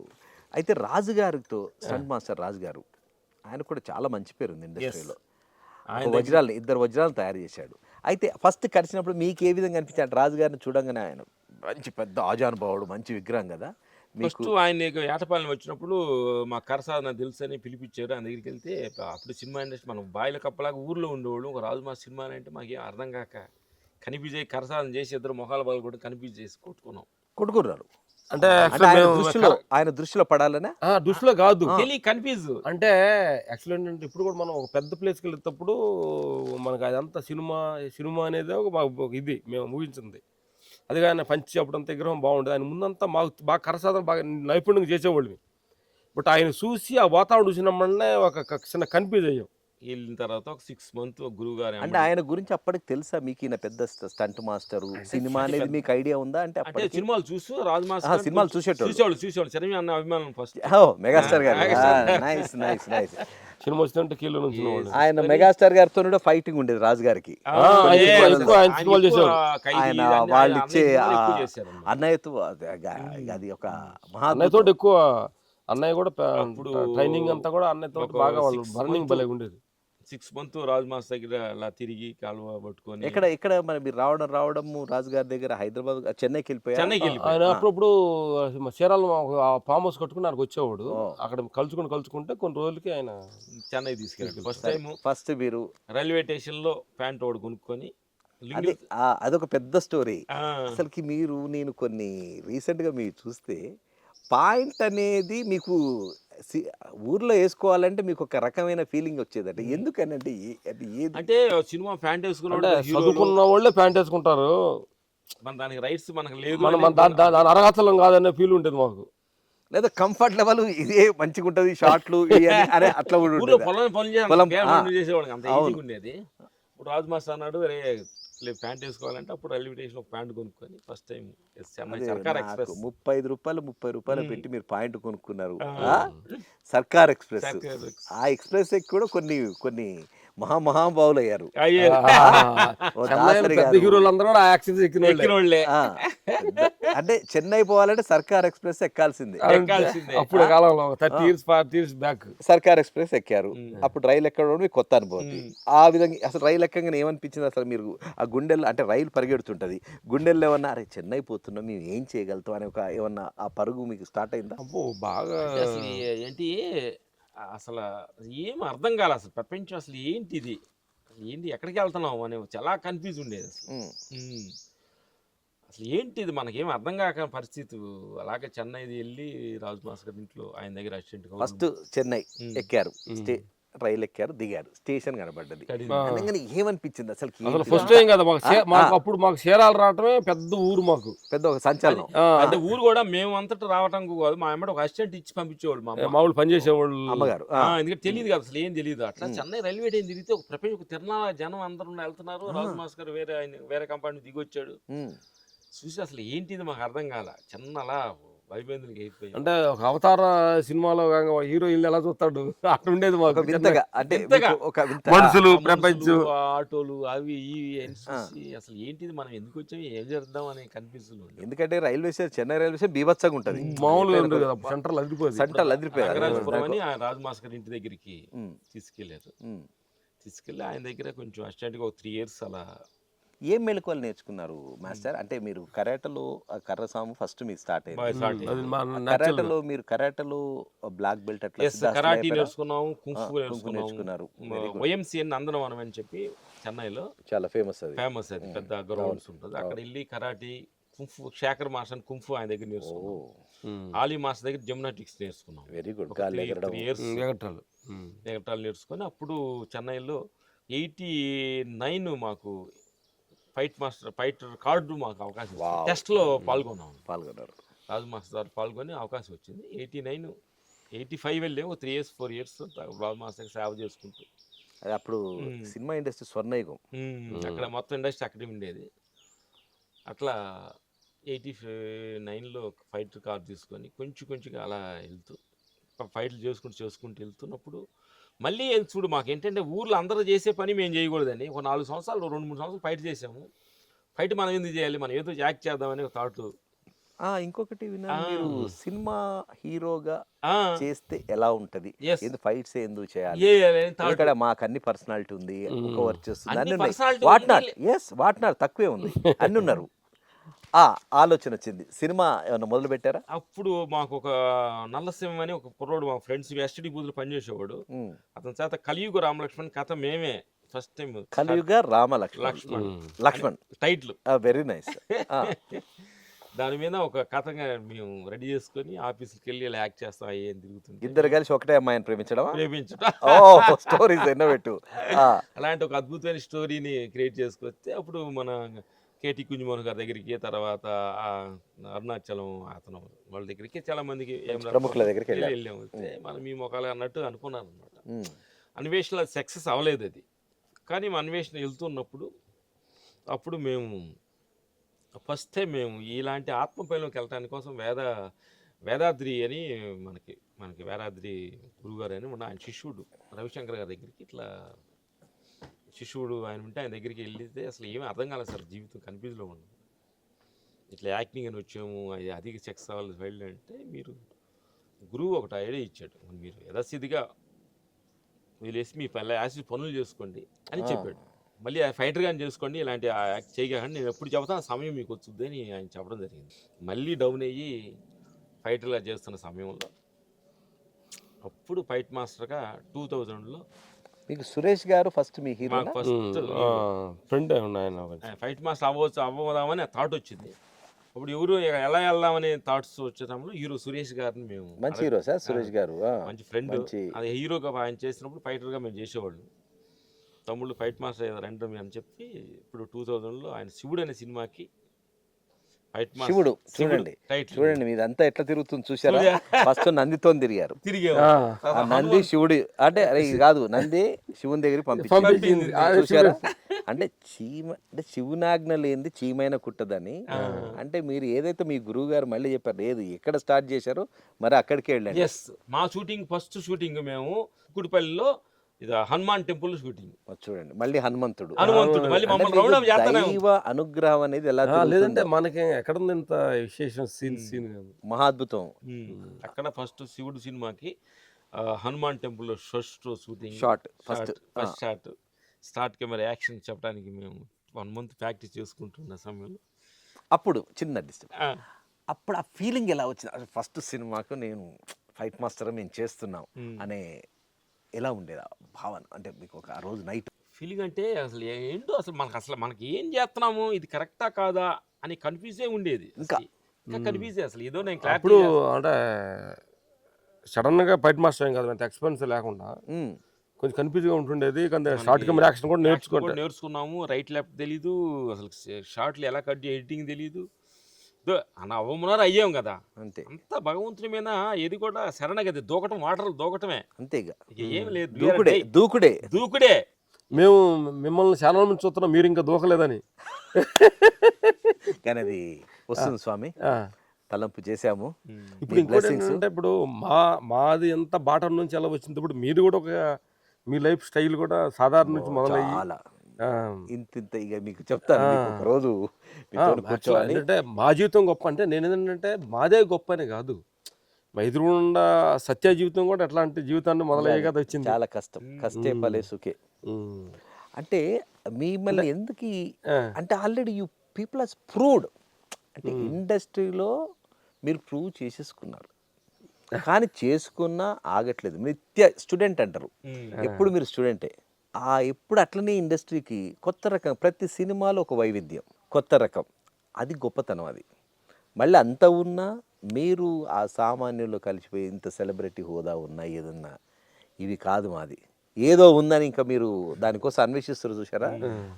అయితే రాజుగారితో స్టంట్ మాస్టర్ రాజుగారు ఆయన కూడా చాలా మంచి పేరు ఉంది ఇండస్ట్రీలో. వజ్రాలు 2 వజ్రాలు తయారు చేశాడు. అయితే ఫస్ట్ కలిసినప్పుడు మీకు ఏ విధంగా అనిపించాడు? రాజుగారిని చూడంగానే ఆయన మంచి పెద్ద ఆజానుభావుడు, మంచి విగ్రహం కదా. ఫస్ట్ ఆయన ఏటపాలెం వచ్చినప్పుడు మా కరసాదన తెలుసు అని పిలిపించారు. ఆయన దగ్గరికి వెళ్తే అప్పుడు సినిమా ఇండస్ట్రీ మనం బాయిల కప్పలాగా ఊర్లో ఉండేవాళ్ళు. ఒక రాజు మా సినిమా అంటే మాకేం అర్థం కాక కనిపించే కరసాదన చేసి 2 మొహాల బాలు కూడా కనిపించేసి కొట్టుకున్నారు. అంటే ఆయన దృష్టిలో పడాలనే దృష్టిలో కాదు, కన్ఫ్యూజ్. అంటే యాక్చువల్ ఏంటంటే ఇప్పుడు కూడా మనం ఒక పెద్ద ప్లేస్కి వెళ్ళేటప్పుడు మనకు అదంతా సినిమా అనేది ఒక ఇది మేము ఊహించింది. అది కానీ పంచి అప్పుడంతా విగ్రహం బాగుండేది. ఆయన ముందంతా మాకు బాగా కరసాదన బాగా నైపుణ్యంగా చేసేవాళ్ళు. బట్ ఆయన చూసి ఆ వాతావరణం చూసినమ్మనే ఒక చిన్న కన్ఫ్యూజ్ అయ్యాం. వెళ్ళిన తర్వాత ఒక 6 మంత్ గురువు గారు అంటే ఆయన గురించి అప్పటికి తెలుసా మీకు, ఈయన పెద్ద స్టంట్ మాస్టరు, సినిమా అనేది మీకు ఐడియా ఉందా? అంటే అంటే అప్పటికి సినిమాలు చూసు రాజు మాస్టర్ సినిమాలు చూసేటోళ్ళు. చూసేవాళ్ళు చిరంజీవి అన్న అభిమానం ఫస్ట్. ఓ మెగాస్టార్ గారు, megastar. Nice nice nice. Cinema వచ్చిందంటే కీలో నుంచి వాళ్ళు ఆయన మెగాస్టార్ గారితో కూడా ఫైటింగ్ ఉండేది రాజు గారికి. ఆయన వాళ్ళు ఇచ్చే అన్నయ్యతో అది ఒక మహా అన్నయ్యతో ఎక్కువ, అన్నయ్య కూడా అప్పుడు ట్రైనింగ్ అంతా కూడా అన్నయ్యతో ఒక బాగా వాళ్ళు 6 బర్నింగ్ months భలే ఉండేది. 6 మంత్ రాజు మాస్టర్ దగ్గర అలా తిరిగి కాలువ పట్టుకొని ఎక్కడ మరి మీరు రావడం రాజు గారి దగ్గర హైదరాబాద్ చెన్నైకి వెళ్ళిపోయారు. చెన్నైకి ఆయన వెళ్ళిపోయి అప్పుడప్పుడు చీరాలు ఫామ్ హౌస్ కట్టుకుని ఆయనకు వచ్చేవాడు. ఓ. అక్కడ కలుసుకుంటే కొన్ని రోజులకి ఆయన చెన్నై తీసుకెళ్ళాడు. ఫస్ట్ టైం ఫస్ట్ మీరు రైల్వే స్టేషన్ లో ప్యాంట్ ఒకటి కొనుక్కొని అది అదొక పెద్ద స్టోరీ. ఆ, అసలుకి నేను కొన్ని రీసెంట్గా మీరు చూస్తే పాయింట్ అనేది మీకు ఊర్లో వేసుకోవాలంటే మీకు ఒక రకమైన ఫీలింగ్ వచ్చేదట. ఎందుకనంటే ఏది అంటే సినిమా ప్యాంట్ అంటే వేసుకున్నాడు హీరోలు. చదువుకున్న వాళ్ళే ప్యాంట్ వేసుకుంటారు. మన దానికి రైట్స్ మనకు లేదు మనం అని దాని అర్హతలం కాదనే ఫీల్ ఉంటుంది మాకు. లేదా కంఫర్ట్ లెవెల్ ఇదే మంచిగా ఉంటుంది, షార్ట్లు అనే అట్లా కూడా ఊర్లో ఉంటుంది. పొలం పనులు పొలం, చేసేవాడు అంత అవును. ఈజీగా ఉండేది. ఇప్పుడు రాజు మాస్టర్ అన్నాడు రే ప్యాంట్ వేసుకోవాలంటే అప్పుడు రైల్వే స్టేషన్ ఒక ప్యాంట్ కొనుక్కొని ఫస్ట్ టైం చెన్నై అదే సర్కార్ నాకు ఎక్స్ప్రెస్ 30 రూపాయలు పెట్టి మీరు పాయింట్ కొనుక్కున్నారు. ఆ. సర్కార్ ఎక్స్ప్రెస్. సర్కార్ ఎక్స్ప్రెస్. ఆ ఎక్స్ప్రెస్ ఎక్కి కూడా కొన్ని మహామహాబావులు అయ్యారు. అయ్యారు. ఓ చెన్నైలో దాసరి పెద్ద గారు. హీరోలు అందరూ కూడా యాక్సిడెంట్ ఎక్కిన వాళ్ళే. ఎక్కినోళ్ళే. ఆ, అంటే చెన్నై పోవాలంటే సర్కార్ ఎక్స్ప్రెస్ ఎక్కాల్సిందే. ఎక్కాల్సిందే. అప్పుడు కాలంలో 30 years 40 years బ్యాక్. సర్కార్ ఎక్స్ప్రెస్ ఎక్కారు. ఉమ్. అప్పుడు రైలు ఎక్కడం మీకు కొత్త అనుభూతి. ఉమ్. ఆ విధంగా అసలు రైలు ఎక్కగానే ఏమనిపించింది అసలు మీరు? ఆ గుండెల్లో అంటే రైలు పరిగెడుతుంటది, గుండెల్లో ఏమన్నా అరే చెన్నై పోతున్నాం మేము ఏం చేయగలుగుతాం అనే ఒక ఏమన్నా ఆ పరుగు మీకు స్టార్ట్ అయిందా? అబ్బో బాగా అంటే అసలు ఏంటి అసలు ఏం అర్థం కాలే అసలు ప్రపంచం అసలు ఏంటి ఇది, ఏంటి ఎక్కడికి వెళ్తున్నాం అనే చాలా కన్ఫ్యూజ్ ఉండేది అసలు. ఉమ్. ఉమ్. అసలు ఏంటి ఇది మనకేం అర్థం కాక పరిస్థితి. అలాగే చెన్నైది వెళ్ళి రాజు మాస్టర్ గారి ఇంట్లో ఆయన దగ్గర అసిస్టెంట్ ఫస్ట్ చెన్నై ఉమ్. ఎక్కారు, ఉమ్. రైలు ఎక్కారు, దిగారు, స్టేషన్ కనబడ్డది. ఆ. అనగానే ఏమనిపించింది అసలు? అసలు ఫస్ట్ టైం కదా మాకు అప్పుడు మాకు చీరాలు రావటమే పెద్ద ఊరు మాకు. పెద్ద ఒక సంచలనం. అంటే ఊరు కూడా మేము అంతటా రావటం కాదు, మా అమ్మటి ఒక అసిస్టెంట్ ఇచ్చి పంపించేవాడు మా అమ్మ. మామూలు పని చేసేవాళ్ళు. అమ్మగారు. ఎందుకంటే తెలియదు కదా అసలు ఏం తెలియదు. అట్లా చెన్నై రైల్వే స్టేషన్ తిరిగితే ఒక ప్రపంచం ఒక తిరణాల జనం అందరూ వెళ్తున్నారు. రాజు మాస్టర్ గారు వేరే కంపార్ట్మెంట్ దిగి వచ్చాడు. ఉమ్. చూసి అసలు ఏంటిది మాకు అర్థం కాల. చిన్న అలా వైబేంద్రునికి అయిపోయి అంటే ఒక అవతార సినిమాలో హీరో ఇల్లు ఎలా చూస్తాడు అట్లా ఉండేది మాకు. ఒక వింతగా అంటే వింతగా. మీకు ఒక వింత. మనుషులు ఆ ప్రపంచం. మనుషులు, ఆ ఆటోలు అవి ఇవి అని చూసి అసలు ఏంటిది మనం ఎందుకు వచ్చాము ఏం చేద్దాం అనే కన్ఫ్యూజన్. ఎందుకంటే railway station Chennai railway station బీభత్సంగా ఉంటది. మామూలుగా ఉండదు కదా, సెంట్రల్ అదిరిపోయింది. సెంట్రల్ అదిరిపోయారు. నాగరాజపురం అని ఆ రాజు మాస్టర్ గారి ఇంటి దగ్గరికి ఉమ్. తీసుకెళ్లారు. ఉమ్. తీసుకెళ్ళి ఆయన దగ్గర కొంచెం అసిస్టెంట్గా ఒక 3 years అలా. ఏం మెళకువలు నేర్చుకున్నారు మాస్టర్? అంటే మీరు కరాటలో కర్ర సాము ఫస్ట్ మీకు స్టార్ట్ బాగా అయింది. start అది అయింది. మా natural. కరాటలో బ్లాక్ బెల్ట్ అట్లా Yes, కరాటీ నేర్చుకున్నాము, కుంఫు నేర్చుకున్నారు. నేర్చుకున్నాము. Very good. వైఎంసీఎన్ నందనవనం అని చెప్పి చెన్నైలో చాలా ఫేమస్ అది. ఫేమస్, అది పెద్ద గ్రౌండ్స్ ఉంటుంది. అక్కడ వెళ్ళి karate, kung fu, Shekhar master kung fu ఆయన దగ్గర నేర్చుకున్నాం. ఆలీ మాస్టర్ దగ్గర జిమ్నాటిక్స్ నేర్చుకున్నాం. Very good. ఒక 3 years ఎగట్రాలు. ఎగటాలు నేర్చుకొని అప్పుడు చెన్నైలో 89 మాకు ఫైటర్ కార్డు మాకు అవకాశం Wow. టెస్ట్లో పాల్గొన్నాం. పాల్గొన్నారు. రాజు మాస్టర్ గారు పాల్గొని అవకాశం వచ్చింది. 89, 85 వెళ్ళాము. 3 years 4 years రాజు మాస్టర్ సేవ చేసుకుంటూ. అది అప్పుడు సినిమా ఇండస్ట్రీ స్వర్ణయుగం. అక్కడ మొత్తం ఇండస్ట్రీ అక్కడే ఉండేది. అట్లా 89లో ఫైటర్ కార్ తీసుకొని కొంచెంగా అలా వెళ్తూ ఫైట్లు చేసుకుంటూ వెళ్తున్నప్పుడు మళ్ళీ చూడు మాకేంటంటే ఊర్లో అందరూ చేసే పని మేము చేయకూడదని ఒక 4 సంవత్సరాలు 2-3 సంవత్సరాలు ఫైట్ చేసాము. ఫైట్ మనం ఎందుకు చేయాలి, మనం ఏదో యాక్ట్ చేద్దామని ఒక థాట్. ఇంకొకటి విన్నాను, మీరు సినిమా హీరోగా ఆ, చేస్తే ఎలా ఉంటది, Yes. ఎందుకు ఫైట్స్ ఎందుకు చేయాలి, చేయాలి అని thought. ఇక్కడ మాకు అన్ని పర్సనాలిటీ ఉంది, ఒక వర్క్ చేస్తుంది, అన్ని అన్ని ఉన్నాయి. personality వాట్ నాట్, ఉంది. ఎస్ వాట్ నాట్ తక్కువే ఉంది, అన్ని ఉన్నారు. ఆలోచన వచ్చింది. సినిమా ఏమన్నా మొదలు పెట్టారా? అప్పుడు మాకు ఒక నల్లసింహం అని ఒక కుర్రోడు మా ఫ్రెండ్స్ ఎస్టీడీ బూత్లో పనిచేసేవాడు. అతని చేత కలియుగ రామలక్ష్మణ్ కథ మేమే first time Kaliyuga Ramalakshman. Lakshman title. Very nice. దాని మీద ఒక కథగా మేము రెడీ చేసుకొని ఆఫీస్కి వెళ్ళి ఇలా యాక్ట్ చేస్తాం. ఏం తిరుగుతుంది ఇద్దరు కలిసి ఒకటే అమ్మాయిని ప్రేమించడం. ప్రేమించడం. స్టోరీస్ ఎన్నో పెట్టు. అలాంటి ఒక అద్భుతమైన స్టోరీని క్రియేట్ చేసుకొస్తే అప్పుడు మన కేటీ కుంజమోహన్ గారి దగ్గరికి, తర్వాత అరుణాచలం అతను వాళ్ళ దగ్గరికి చాలా మందికి ప్రముఖుల దగ్గరికి వెళ్ళాము. మనం మీ మొక్కలు అన్నట్టు అనుకున్నాను అనమాట. అన్వేషణ సక్సెస్ అవ్వలేదు అది. కానీ మా అన్వేషణ వెళ్తున్నప్పుడు అప్పుడు మేము ఫస్ట్ టైం మేము ఇలాంటి ఆత్మపైలోకి వెళ్ళటానికి కోసం వేదాద్రి అని మనకి వేదాద్రి గురుగారు అని ఉన్న ఆయన శిష్యుడు రవిశంకర్ గారి దగ్గరికి ఇట్లా శిష్యుడు ఆయన ఉంటే ఆయన దగ్గరికి వెళ్తే అసలు ఏమీ అర్థం కాలేదు సార్, జీవితం కన్ఫ్యూజ్లో ఉన్నాం. ఇట్లా యాక్టింగ్ అని వచ్చాము, అది అధిక సెక్స్ అవ్వాలి ఫైల్డ్ అంటే మీరు గురువు ఒకటి ఐడియా ఇచ్చాడు, మీరు యథాస్థితిగా వీలేసి మీ పనులు చేసుకోండి అని చెప్పాడు. మళ్ళీ ఫైటర్గా చేసుకోండి, ఇలాంటి యాక్ట్ చేయకండి, నేను ఎప్పుడు చెబుతాను సమయం మీకు వచ్చుద్ది అని ఆయన చెప్పడం జరిగింది. మళ్ళీ డౌన్ అయ్యి ఫైటర్గా చేస్తున్న సమయంలో అప్పుడు ఫైట్ మాస్టర్గా 2000లో మీకు సురేష్ గారు ఫస్ట్ మీ హీరో మాకు ఫస్ట్ ఫ్రెండ్ ఆయన ఫైట్ మాస్టర్ అవ్వదామని థాట్ వచ్చింది. అప్పుడు ఎవరు ఎలా వెళ్దామనే థాట్స్ వచ్చేటప్పుడు హీరో సురేష్ గారిని మేము మంచి హీరో సార్ సురేష్ గారు, మంచి ఫ్రెండ్, అది హీరోగా ఆయన చేసినప్పుడు ఫైటర్గా మేము చేసేవాళ్ళు. తమ్ముళ్ళు ఫైట్ మాస్టర్ రండి అని చెప్పి ఇప్పుడు 2000లో ఆయన శివుడు అనే సినిమాకి ఫైట్ శివుడు చూడండి చూడండి మీదంతా ఎట్లా తిరుగుతుంది చూసారా. ఫస్ట్ నందితో తిరిగారు, ఆ నంది శివుడు అంటే అరే ఇది కాదు, నంది శివుని దగ్గరికి పంపించింది చూసారా. అంటే అంటే శివునాజ్ఞ లేనిది చీమైన కుట్టదని. అంటే మీరు ఏదైతే మీ గురువు గారు మళ్ళీ చెప్పారు ఏది ఎక్కడ స్టార్ట్ చేశారో మరి అక్కడికే వెళ్ళండి. ఎస్, మా షూటింగ్ ఫస్ట్ షూటింగ్ మేము కుడిపల్లిలో ఇది హనుమాన్ టెంపుల్ షూటింగ్. చూడండి మళ్ళీ హనుమంతుడు మళ్ళీ మమ్మల్ని రౌండ్ అప్ చేస్తానే దైవ అనుగ్రహం అనేది ఎలా లేదంటే మనకి ఎక్కడ ఉంది ఇంత విశేషం సీన్ మహాద్భుతం. అక్కడ ఫస్ట్ శివుడు సినిమాకి Hanuman temple first shooting first shot start camera action చెప్పడానికి మేము 1 month ప్రాక్టీస్ చేసుకుంటున్న సమయంలో అప్పుడు చిన్న డిస్టర్బ్, అప్పుడు ఆ ఫీలింగ్ ఎలా వచ్చింది? ఫస్ట్ సినిమాకు నేను ఫైట్ మాస్టర్ మేము చేస్తున్నాం అనే ఎలా ఉండేది ఆ భావన? అంటే మీకు ఒక ఆ రోజు నైట్ ఫీలింగ్ అంటే అసలు ఏంటో అసలు మనకి ఏం చేస్తున్నాము, ఇది కరెక్టా కాదా అని కన్ఫ్యూజే ఉండేది. ఇంకా కన్ఫ్యూజే అసలు ఏదో నేను అప్పుడు అంటే సడన్గా ఫైట్ మాస్టర్ ఏం కాదు, అంత ఎక్స్పెన్స్ లేకుండా కొంచెం కన్ఫ్యూజ్గా ఉంటుండేది. కానీ షార్ట్ కెమెరా యాక్షన్ కూడా నేర్చుకున్నాము. రైట్ లెఫ్ట్ తెలీదు, అసలు షార్ట్లు ఎలా కట్ ఎడిటింగ్ తెలీదు, అవమున్నారు అయ్యాం కదా. అంతే, అంత భగవంతుని మీద ఏది కూడా శరణగది దూకటం, వాటర్ దూకటమే, అంతే. ఏం లేదు, దూకుడే. మేము మిమ్మల్ని చాలా మంది చూస్తున్నాం, మీరు ఇంకా దూకలేదని. కానీ అది వస్తుంది స్వామి, తలంపు చేశాము. ఇప్పుడు ఇంకోటి ఏంటంటే ఇప్పుడు మాది ఎంత బాటం నుంచి ఎలా వచ్చింది, ఇప్పుడు మీది కూడా ఒక మీ లైఫ్ స్టైల్ కూడా సాధారణ నుంచి మొదలయ్యి ఇంత ఇక మీకు చెప్తాను ఒక రోజు అంటే మా జీవితం గొప్ప అంటే నేను ఏంటంటే మాదే గొప్ప అని కాదు, మా ఎదురుగుండా సత్య జీవితం కూడా ఎట్లాంటి జీవితాన్ని మొదలయ్యేగా వచ్చింది. చాలా కష్టం, కష్టే ఫలే సుఖే. అంటే మిమ్మల్ని ఎందుకు అంటే already you people has proved, అంటే ఇండస్ట్రీలో మీరు ప్రూవ్ చేసేసుకున్నారు. కానీ చేసుకున్నా ఆగట్లేదు, నిత్య స్టూడెంట్ అంటారు, ఎప్పుడు మీరు స్టూడెంటే. ఎప్పుడు అట్లనే ఇండస్ట్రీకి కొత్త రకం, ప్రతి సినిమాలో ఒక వైవిధ్యం, కొత్త రకం, అది గొప్పతనం. అది మళ్ళీ అంత ఉన్నా మీరు ఆ సామాన్యుల్లో కలిసిపోయి ఇంత సెలబ్రిటీ హోదా ఉన్నా ఏదన్నా ఇవి కాదు మాది, ఏదో ఉందని ఇంకా మీరు దానికోసం అన్వేషిస్తారు చూసారా,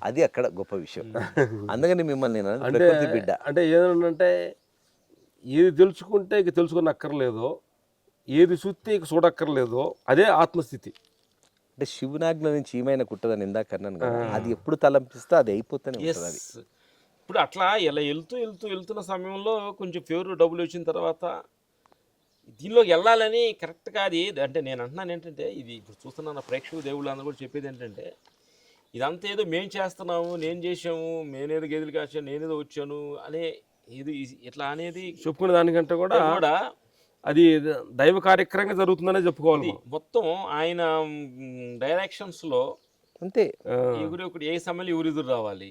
అది అక్కడ గొప్ప విషయం. అందుకని మిమ్మల్ని ప్రకృతి బిడ్డ అంటే ఏదంటే ఏది తెలుసుకుంటే ఇక తెలుసుకుని అక్కర్లేదో, ఏది చూస్తే ఇక చూడక్కర్లేదో, అదే ఆత్మస్థితి. అంటే శివునాజ్ఞ నుంచి ఏమైనా కుట్టదని ఇందాక అన్నాను కదా, అది ఎప్పుడు తలంపిస్తే అది అయిపోతూనే ఉంటుంది. అది ఇప్పుడు అట్లా ఇలా వెళ్తున్న సమయంలో కొంచెం ఫేవర్ డబ్బులు వచ్చిన తర్వాత దీనిలోకి వెళ్ళాలని కరెక్ట్గా అది అంటే నేను అంటున్నాను ఏంటంటే, ఇది ఇప్పుడు చూస్తున్న ప్రేక్షకులు దేవుళ్ళు అందరూ కూడా చెప్పేది ఏంటంటే, ఇదంతా ఏదో మేము చేస్తున్నాము, నేను చేసాము, నేనేదో గేదెలు కాచాను, నేనేదో వచ్చాను అనే ఇది ఇట్లా అనేది చెప్పుకునే దానికంటే కూడా అది దైవ కార్యక్రమంగా జరుగుతుందనే చెప్పుకోవాలి. మొత్తం ఆయన డైరెక్షన్స్లో అంతే, ఒకటి ఏ సమయంలో ఎవరు ఎదురు రావాలి,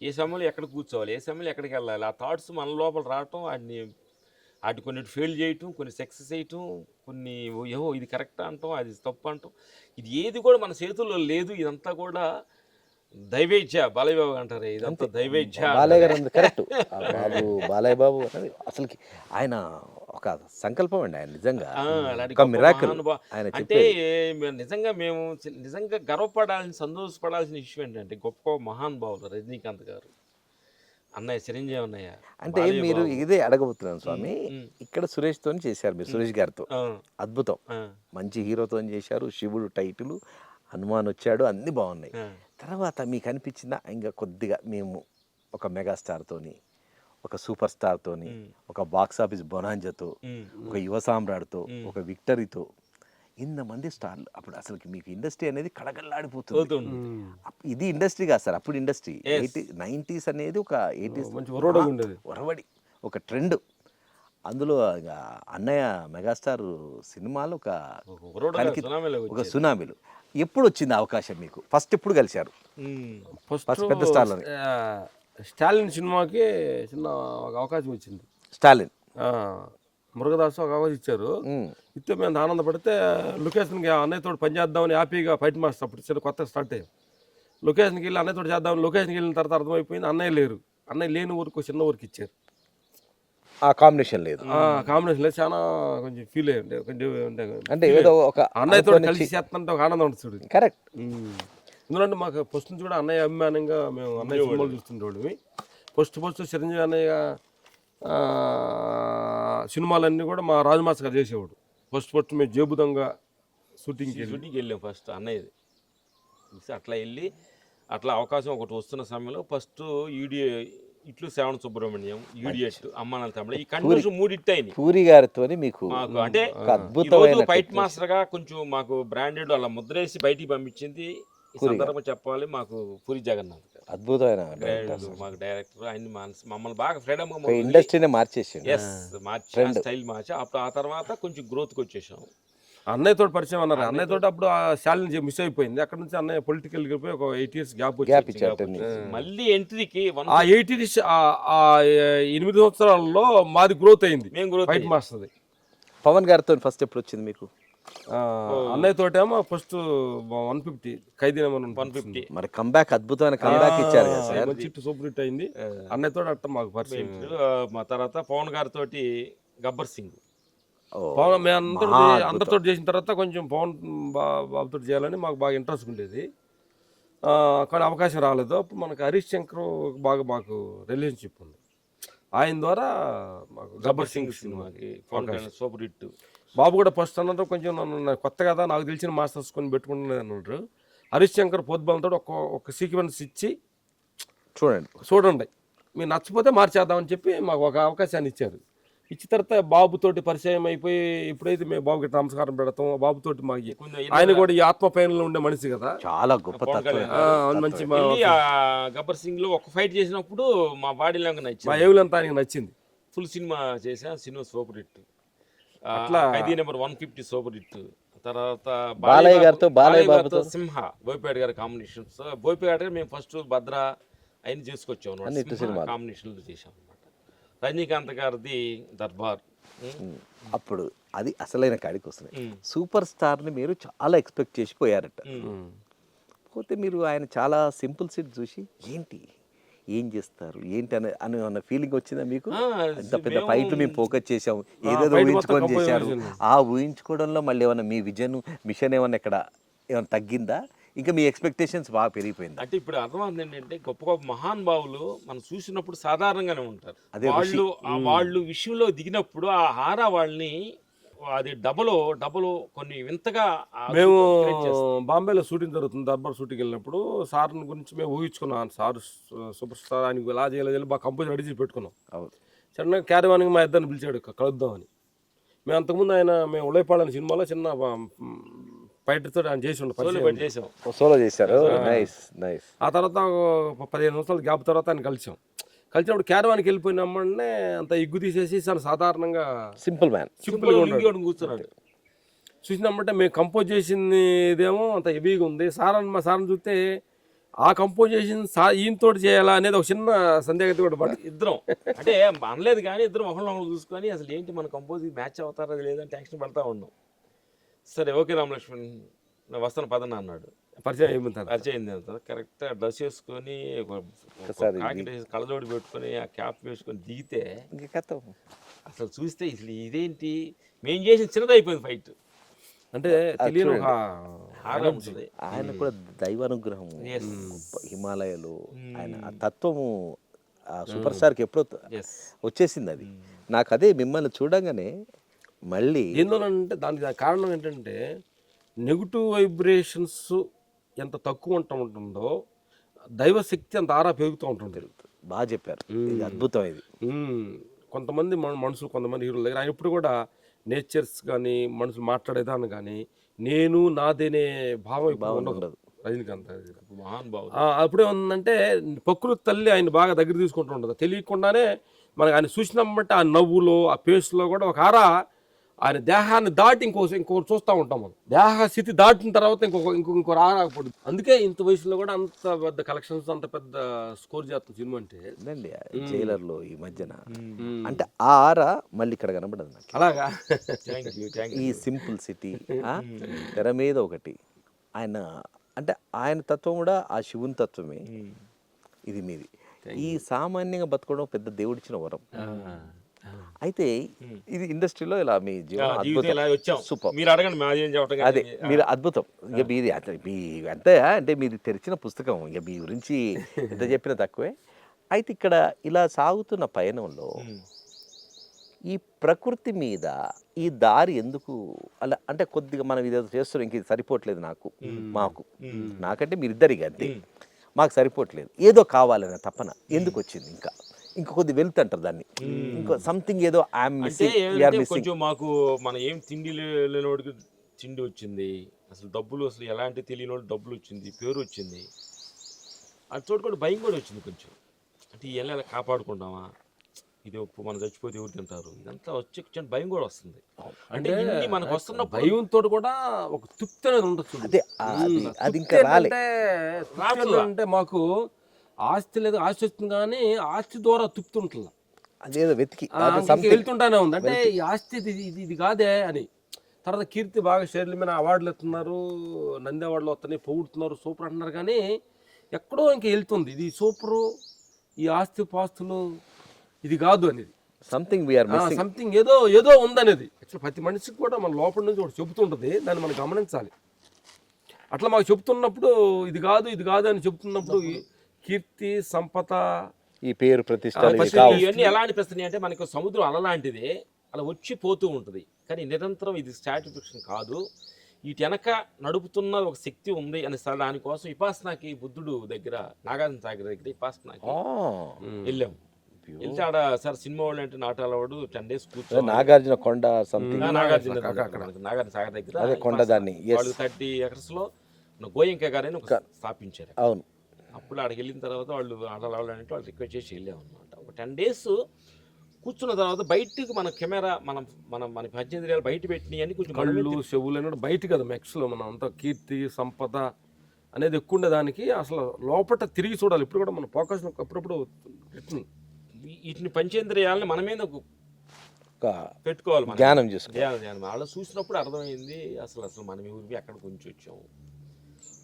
ఏ సమయంలో ఎక్కడ కూర్చోవాలి, ఏ సమయంలో ఎక్కడికి వెళ్ళాలి, ఆ థాట్స్ మన లోపల రావటం, వాటి కొన్ని ఫెయిల్ చేయటం, కొన్ని సక్సెస్ చేయటం, కొన్ని ఏవో ఇది కరెక్ట్ అంటాం, అది తప్పు అంటాం, ఇది ఏది కూడా మన చేతుల్లో లేదు. ఇదంతా కూడా దైవేచ్ఛ. బాలయ్య బాబు అంటారు ఇదంతా దైవేచ్ఛ. బాలయ్య గారు కరెక్ట్, బాబు బాలయ్య బాబు అనేది అసలుకి ఆయన ఒక సంకల్పం అండి, ఆయన నిజంగా అంటే నిజంగా మేము నిజంగా గర్వపడాల్సిన, సంతోషపడాల్సిన విషయం ఏంటంటే, గొప్ప మహానుభావులు రజనీకాంత్ గారు, అన్నయ్య చిరంజీవి అన్నయ్య. అంటే మీరు ఇదే అడగబోతున్నాను స్వామి, ఇక్కడ సురేష్ తో చేశారు మీరు, సురేష్ గారితో అద్భుతం, మంచి హీరోతో చేశారు, శివుడు టైటిల్, హనుమాన్ వచ్చాడు, అన్నీ బాగున్నాయి. తర్వాత మీకు అనిపించిందా ఇంకా కొద్దిగా మేము ఒక మెగాస్టార్తోని, ఒక సూపర్ స్టార్తోని, ఒక బాక్స్ ఆఫీస్ బొనాంజాతో, ఒక యువ సామ్రాట్తో, ఒక విక్టరీతో, ఇంతమంది స్టార్లు అప్పుడు అసలుకి మీకు ఇండస్ట్రీ అనేది కడగల్లాడిపోతుంది. ఇది ఇండస్ట్రీ కాదు సార్, అప్పుడు ఇండస్ట్రీ 90s అనేది ఒక 80s మంచి ఒరవడిగా ఉండేది. ఒరవడి ఒక ట్రెండ్. అందులో ఇక అన్నయ్య మెగాస్టార్ సినిమాలు ఒక సునామీలు. ఎప్పుడు వచ్చింది అవకాశం మీకు? ఫస్ట్ ఎప్పుడు కలిశారు? ఫస్ట్ పెద్ద స్టార్లని. స్టాలిన్ సినిమాకి చిన్న ఒక అవకాశం వచ్చింది. స్టాలిన్ మురుగదాసు ఒక అవకాశం ఇచ్చారు. ఇస్తే మేము ఆనందపడితే లొకేషన్కి అన్నయ్యతో పని చేద్దామని హ్యాపీగా ఫైట్ మాస్టర్ అప్పుడు చిన్న కొత్త స్టార్ట్ అయ్యాం. లొకేషన్కి వెళ్ళి అన్నయ్యతో చేద్దామని లొకేషన్కి వెళ్ళిన తర్వాత అర్థమైపోయింది అన్నయ్య లేరు. అన్నయ్య లేని ఊరికి చిన్న ఊరికి ఇచ్చారు. ఆ కాంబినేషన్ లేదు. కాంబినేషన్ లేదు, చాలా కొంచెం ఫీల్ అయ్యి కొంచెం అంటే ఏదో ఒక అన్నయ్యతో కలిసి చేస్తుంటే ఒక ఆనందం ఉంటుంది. కరెక్ట్. ఎందుకంటే మాకు ఫస్ట్ నుంచి కూడా అన్నయ్య అభిమానంగా మేము అన్నయ్య సినిమాలు చూస్తుండేవాడివి. ఫస్ట్ చిరంజీవి అన్నయ్య సినిమాలన్నీ కూడా మా రాజమాస్ గారు చేసేవాడు. ఫస్ట్ మేము జేబుదంగా షూటింగ్కి వెళ్ళాం. ఫస్ట్ అన్నయ్యది అట్లా వెళ్ళి అట్లా అవకాశం ఒకటి వస్తున్న సమయంలో ఫస్ట్ ఇట్లు శ్రావణ సుబ్రహ్మణ్యం, ఈడియట్, అమ్మానాల తమిళ, ఈ కంటిన్యూషన్ 3 హిట్ అయినాయి. పూరి గారితో మీకు మాకు అంటే అద్భుతమైన ఫైట్ మాస్టర్ గా కొంచెం మాకు బ్రాండెడ్ అలా ముద్రేసి బయటికి పంపించింది. ఈ సందర్భం చెప్పాలి, మాకు పూరి జగన్నాథ్ గారు అద్భుతమైన మాకు డైరెక్టర్. ఆయన మమ్మల్ని బాగా ఫ్రీడమ్ ఇండస్ట్రీనే మార్చేసి స్టైల్ మార్చి అప్పుడు ఆ తర్వాత కొంచెం గ్రోత్కి వచ్చేసాం. అన్నయ్యతో పరిచయం అన్నారు. అన్నయ్యతో అప్పుడు ఆ శాలిని మిస్ అయిపోయింది. అక్కడ నుంచి అన్నయ్య పొలిటికల్ పోయి ఒక 8 years గ్యాప్ ఇచ్చారు. మళ్ళీ ఎంట్రీకి ఆ 8 years 8 సంవత్సరాల్లో మాది గ్రోత్ అయింది. మేము గ్రోత్ ఫైట్ మాస్టర్ది. పవన్ గారితో ఫస్ట్ ఎప్పుడు వచ్చింది మీకు? అన్నయ్యతోటేమో ఫస్ట్ 150 ఖైదీ నెంబర్ 150. మరి కంబ్యాక్, అద్భుతమైన కంబ్యాక్ ఇచ్చారు కదా సార్. చిట్టు సూపర్ హిట్ అయింది. అన్నయ్యతో అట్ట మాకు పరిచయం. మా తర్వాత పవన్ గారితో గబ్బర్ సింగ్. పవన్ మేము అందరితో చేసిన తర్వాత కొంచెం పవన్ బాబుతో చేయాలని మాకు బాగా ఇంట్రెస్ట్ ఉండేది. కానీ అవకాశం రాలేదు. అప్పుడు మనకు హరీష్ శంకర్ బాగా మాకు రిలేషన్షిప్ ఉంది. ఆయన ద్వారా మాకు గబ్బర్ సింగ్ సినిమాకి సూపర్ హిట్. బాబు కూడా ఫస్ట్ అన్నారు కొంచెం నన్ను కొత్త కదా నాకు తెలిసిన మాస్టర్స్ కొని పెట్టుకుంటున్నది అన్నారు. హరీష్ శంకర్ పొద్దుబాలతో ఒక సీక్వెన్స్ ఇచ్చి చూడండి మీరు నచ్చపోతే మార్చేద్దామని చెప్పి మాకు ఒక అవకాశాన్ని ఇచ్చారు. ఇచ్చిన తర్వాత బాబుతోటి పరిచయం అయిపోయి ఎప్పుడైతే మేము బాబుకి నమస్కారం పెడతాం, బాబుతోటి మాకు ఆయన కూడా ఈ ఆత్మ పైనలో ఉండే మనిషి కదా, చాలా గొప్ప మంచి. గబ్బర్ సింగ్ లో ఒక ఫైట్ చేసినప్పుడు మా బాడీ లాంగ్ నచ్చింది, మా ఏవులంతా ఆయనకి నచ్చింది. ఫుల్ సినిమా చేసా, సినిమా సూపర్ హిట్. అట్లా ఖైదీ నెంబర్ 150 సూపర్ హిట్. తర్వాత బాలయ్య గారితో సింహ, బోయపేట గారి కాంబినేషన్స్. బోయపేట గారు మేము ఫస్ట్ భద్ర అయిన చేసుకొచ్చాం, కాంబినేషన్లు చేసాం అనమాట. రజనీకాంత్ గారిది దర్బార్. అప్పుడు అది అసలైన కాడికి వస్తున్నాయి. సూపర్ స్టార్ని మీరు చాలా ఎక్స్పెక్ట్ చేసి పోయారట. పోతే మీరు ఆయన చాలా సింపుల్ సిట్ చూసి ఏం చేస్తారు ఏంటి అన్న ఫీలింగ్ వచ్చిందా మీకు? ఇంత పెద్ద ఫైట్లు మేము ఫోకస్ చేసాము, ఏదేదో ఊహించుకొని చేశారు. ఆ ఊహించుకోవడంలో మళ్ళీ ఏమన్నా మీ మిషన్ ఏమన్నా ఏమన్నా తగ్గిందా? ఇంకా మీ ఎక్స్పెక్టేషన్స్ బాగా పెరిగిపోయింది? అంటే ఇప్పుడు అర్థమైంది ఏంటంటే గొప్ప గొప్ప మహానుభావులు మనం చూసినప్పుడు సాధారణంగానే ఉంటారు. వాళ్ళు విషయంలో దిగినప్పుడు ఆ హారా వాళ్ళని అది డబుల్ కొన్ని వింతగా. మేము బాంబేలో షూటింగ్ జరుగుతుంది, దర్బార్ షూటింగ్ వెళ్ళినప్పుడు సార్ గురించి మేము ఊహించుకున్నాం. సార్ సూపర్ స్టార్, ఆయనకు ఎలా చేయాలి బాగా కంపోజ్ రెడీ చేసి పెట్టుకున్నాం. సడన్గా క్యారవాన్కి మా ఇద్దరిని పిలిచాడు కలుద్దామని. మేము అంతకుముందు మేము ఉళైపాడని సినిమాలో చిన్న ఫైటర్తో ఆయన చేసి సోలో చేశారు. ఆ తర్వాత 15 సంవత్సరాల గ్యాప్ తర్వాత ఆయన కలిసినప్పుడు క్యారవాన్కి వెళ్ళిపోయినామంటే అంత ఎగ్గు తీసేసి చాలా సాధారణంగా సింపుల్గా కూర్చున్నాడు. చూసినామంటే మేము కంపోజ్ చేసింది ఇదేమో అంత హెవీగా ఉంది. మా సార్ని చూస్తే ఆ కంపోజ్ చేసింది ఈయనతో చేయాలా అనేది ఒక చిన్న సందేహం కూడా పడి ఇద్దరం అంటే అనలేదు కానీ ఇద్దరం ఒకళ్ళు చూసుకొని అసలు ఏంటి మన కంపోజ్ మ్యాచ్ అవుతారా లేదని టెన్షన్ పడతా ఉన్నాం. సరే ఓకే రామలక్ష్మణ్ వస్తాను పదన అన్నాడు. పరిచయం అయింది అంత కరెక్ట్. డ్రెస్ వేసుకొని కళ్ళజోడి పెట్టుకొని ఆ క్యాప్ వేసుకొని దిగితే అసలు చూస్తే అసలు ఇదేంటి మేము చేసిన చిన్నది అయిపోయింది ఫైట్. అంటే తెలియని ఆయన కూడా దైవానుగ్రహం, హిమాలయాలు ఆయన ఆ తత్వము సూపర్ స్టార్కి ఎప్పుడో వచ్చేసింది. అది నాకు అదే మిమ్మల్ని చూడగానే మళ్ళీ ఏందోనంటే దానికి కారణం ఏంటంటే నెగిటివ్ వైబ్రేషన్స్ ఎంత తక్కువ ఉంటుందో దైవశక్తి అంత ఆరా పెరుగుతూ ఉంటుంది. బాగా చెప్పారు, ఇది అద్భుతం ఇది. కొంతమంది మనుషులు, కొంతమంది హీరోల దగ్గర ఆయన ఇప్పుడు కూడా నేచర్స్ కానీ మనుషులు మాట్లాడేదాన్ని కానీ నేను నాదేనే భావం ఇప్పుడు ఉండదు రజనీకాంత్ దగ్గర. మహానుభావుడు. అప్పుడే ఉందంటే ప్రకృతి తల్లి ఆయన బాగా దగ్గర తీసుకుంటూ ఉంటుంది. తెలియకుండానే మనకు ఆయన చూసినామంటే ఆ నవ్వులో ఆ ఫేస్లో కూడా ఒక ఆరా ఆయన దేహాన్ని దాటి ఇంకోటి చూస్తూ ఉంటాం మనం. దేహ స్థితి దాటిన తర్వాత ఇంకో రాకపోతుంది. అందుకే ఇంత వయసులో కూడా అంత పెద్ద కలెక్షన్స్, అంత పెద్ద స్కోర్ చేస్తున్న సినిమా అంటే జైలర్ లో ఈ మధ్యన అంటే ఆ ఆరా మళ్ళీ ఇక్కడ కనబడదు నాకు. అలాగా ఈ సింపుల్ సిటీ తెర మీద ఒకటి ఆయన అంటే ఆయన తత్వం కూడా ఆ శివుని తత్వమే, ఇది మీది. ఈ సామాన్యంగా బతకడం పెద్ద దేవుడిచ్చిన వరం. అయితే ఇది ఇండస్ట్రీలో ఇలా మీ జీవనం సూపర్. మీరు అడగండి, మాదేం చెప్పడం. అదే మీరు అద్భుతం. ఇక మీది మీ అంతే అంటే మీది తెరిచిన పుస్తకం, ఇక మీ గురించి ఎంత చెప్పినా తక్కువే. అయితే ఇక్కడ ఇలా సాగుతున్న పయనంలో ఈ ప్రకృతి మీద ఈ దారి ఎందుకు అలా అంటే కొద్దిగా మనం ఇదేదో చేస్తున్నాం, ఇంక ఇది సరిపోవట్లేదు మాకు నాకంటే మీరిద్దరికి అంతే, మాకు సరిపోవట్లేదు, ఏదో కావాలనే తపన ఎందుకు వచ్చింది? ఇంకా కొద్ది వెళ్తుంటారు దాన్ని, ఇంకో సంథింగ్ ఏదో కొంచెం మాకు మన ఏం తిండి లేనివాడికి తిండి వచ్చింది, అసలు డబ్బులు అసలు ఎలాంటి తెలియని వాడు డబ్బులు వచ్చింది, పేరు వచ్చింది, అది చూడకుండా భయం కూడా వచ్చింది కొంచెం. అంటే ఎలా కాపాడుకుంటామా, ఇది మనం చచ్చిపోతే ఎవరు తింటారు, ఇదంతా వచ్చి భయం కూడా వస్తుంది. అంటే మనకు వస్తున్న భయంతో కూడా ఒక తృప్తి అనేది ఉండొచ్చు. అంటే మాకు ఆస్తి లేదు, ఆస్తి వస్తుంది కానీ ఆస్తి ద్వారా తృప్తి ఉంటుంది, అదేదో వెతికి వెళ్తుంటానే ఉంది. అంటే ఈ ఆస్తి ఇది కాదే అని. తర్వాత కీర్తి బాగా షేర్ల మీద అవార్డులు ఎత్తున్నారు, నంది అవార్డులు వస్తున్నాయి, పొగుడుతున్నారు, సూపర్ అంటున్నారు, కానీ ఎక్కడో ఇంక వెళ్తుంది ఇది సూపరు, ఈ ఆస్తి పాస్తులు ఇది కాదు అనేది. సంథింగ్ ఏదో ఉందనేది యాక్చువల్ ప్రతి మనిషికి కూడా మన లోపల నుంచి ఒకటి చెబుతుంటుంది, దాన్ని మనం గమనించాలి. అట్లా మాకు చెబుతున్నప్పుడు ఇది కాదు అని చెబుతున్నప్పుడు కీర్తి సంపద ఈ పేరు ప్రతిష్ట ఇవన్నీ ఎలా అనిపిస్తున్నాయి అంటే మనకు సముద్రం అలలాంటిది, అలా వచ్చి పోతూ ఉంటుంది, కానీ నిరంతరం ఇది సాటిస్ఫాక్షన్ కాదు, వీటి వెనక నడుపుతున్న ఒక శక్తి ఉంది అని. దానికోసం విపాసనాకి బుద్ధుడు దగ్గర నాగార్జున సాగర్ దగ్గర విపాసనాకి వెళ్ళాము. వెళ్తే ఆడ సార్ సినిమా వాళ్ళు అంటే నాటాలవాడు 10 days కూర్చో, నాగార్జున కొండ నాగార్జున సాగర్ దగ్గర కొండ, దాన్ని 30 acres లో గోయంక గారని ఒక స్థాపించారు. అవును. అప్పుడు ఆడికి వెళ్ళిన తర్వాత వాళ్ళు ఆడాలంటే వాళ్ళు రిక్వెస్ట్ చేసి వెళ్ళాము అనమాట. ఒక 10 days కూర్చున్న తర్వాత బయటకు మన కెమెరా మన 18 బయట పెట్టినవి అని కొంచెం కళ్ళు చెవులు అనేది బయట కదా మెక్స్లో మనం అంతా కీర్తి సంపద అనేది ఎక్కువ ఉండేదానికి అసలు లోపల తిరిగి చూడాలి. ఇప్పుడు కూడా మన ఫోకస్ అప్పుడప్పుడు వీటిని పంచేంద్రియాలని మన మీద పెట్టుకోవాలి, ధ్యానం చేసుకోవాలి. వాళ్ళు చూసినప్పుడు అర్థమైంది అసలు మనం ఊరికి అక్కడ కొంచెం వచ్చాము.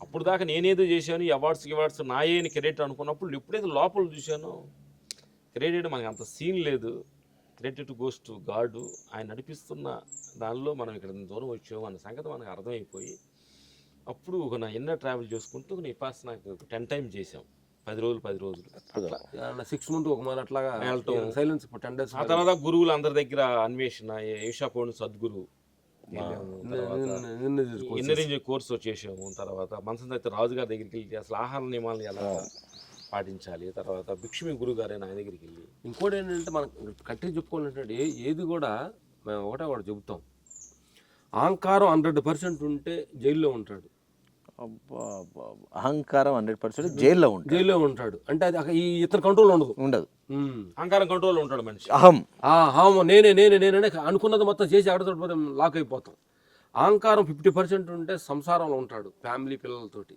అప్పుడు దాకా నేనేదో చేశాను, ఈ అవార్డ్స్ నాయని క్రెడిట్ అనుకున్నప్పుడు ఎప్పుడైతే లోపల చూశానో క్రెడిట్ మనకి అంత సీన్ లేదు, క్రెడిట్ గోస్ టు గాడ్, ఆయన నడిపిస్తున్న దానిలో మనం ఇక్కడ దూరం వచ్చాము అన్న సంగతి మనకు అర్థమైపోయి అప్పుడు ఒక నా ఎన్నో ట్రావెల్ చేసుకుంటూ విపాసనకు 10 times చేసాం, 10 రోజులు అట్లా 6 months ఒక మాట అట్లాగా సైలెన్స్ 10 days. ఆ తర్వాత గురువులు అందరి దగ్గర అన్వేషణ, ఈషా కోణ్ సద్గురు ఇన్నరేంజ్ కోర్సు చేసాము. తర్వాత మనసంత రాజుగారి దగ్గరికి వెళ్ళి అసలు ఆహార నియమాలను ఎలా పాటించాలి, తర్వాత భిక్షమి గురువు గారైన ఆయన దగ్గరికి వెళ్ళి. ఇంకోటి ఏంటంటే మనం కట్టి చెప్పుకోవాలంటే ఏది కూడా మేము ఒకటి చెబుతాం, అహంకారం 100% ఉంటే జైల్లో ఉంటాడు. అహంకారం 100% జైల్లో ఉంటాడు అంటే అది ఈ ఇతర కంట్రోల్ ఉండదు. అహంకారం కంట్రోల్ ఉంటాడు మనిషి. అహం నేనే అనుకున్నది మొత్తం చేసి అక్కడ లాక్ అయిపోతాం. అహంకారం 50% ఉంటే సంసారంలో ఉంటాడు, ఫ్యామిలీ పిల్లలతోటి.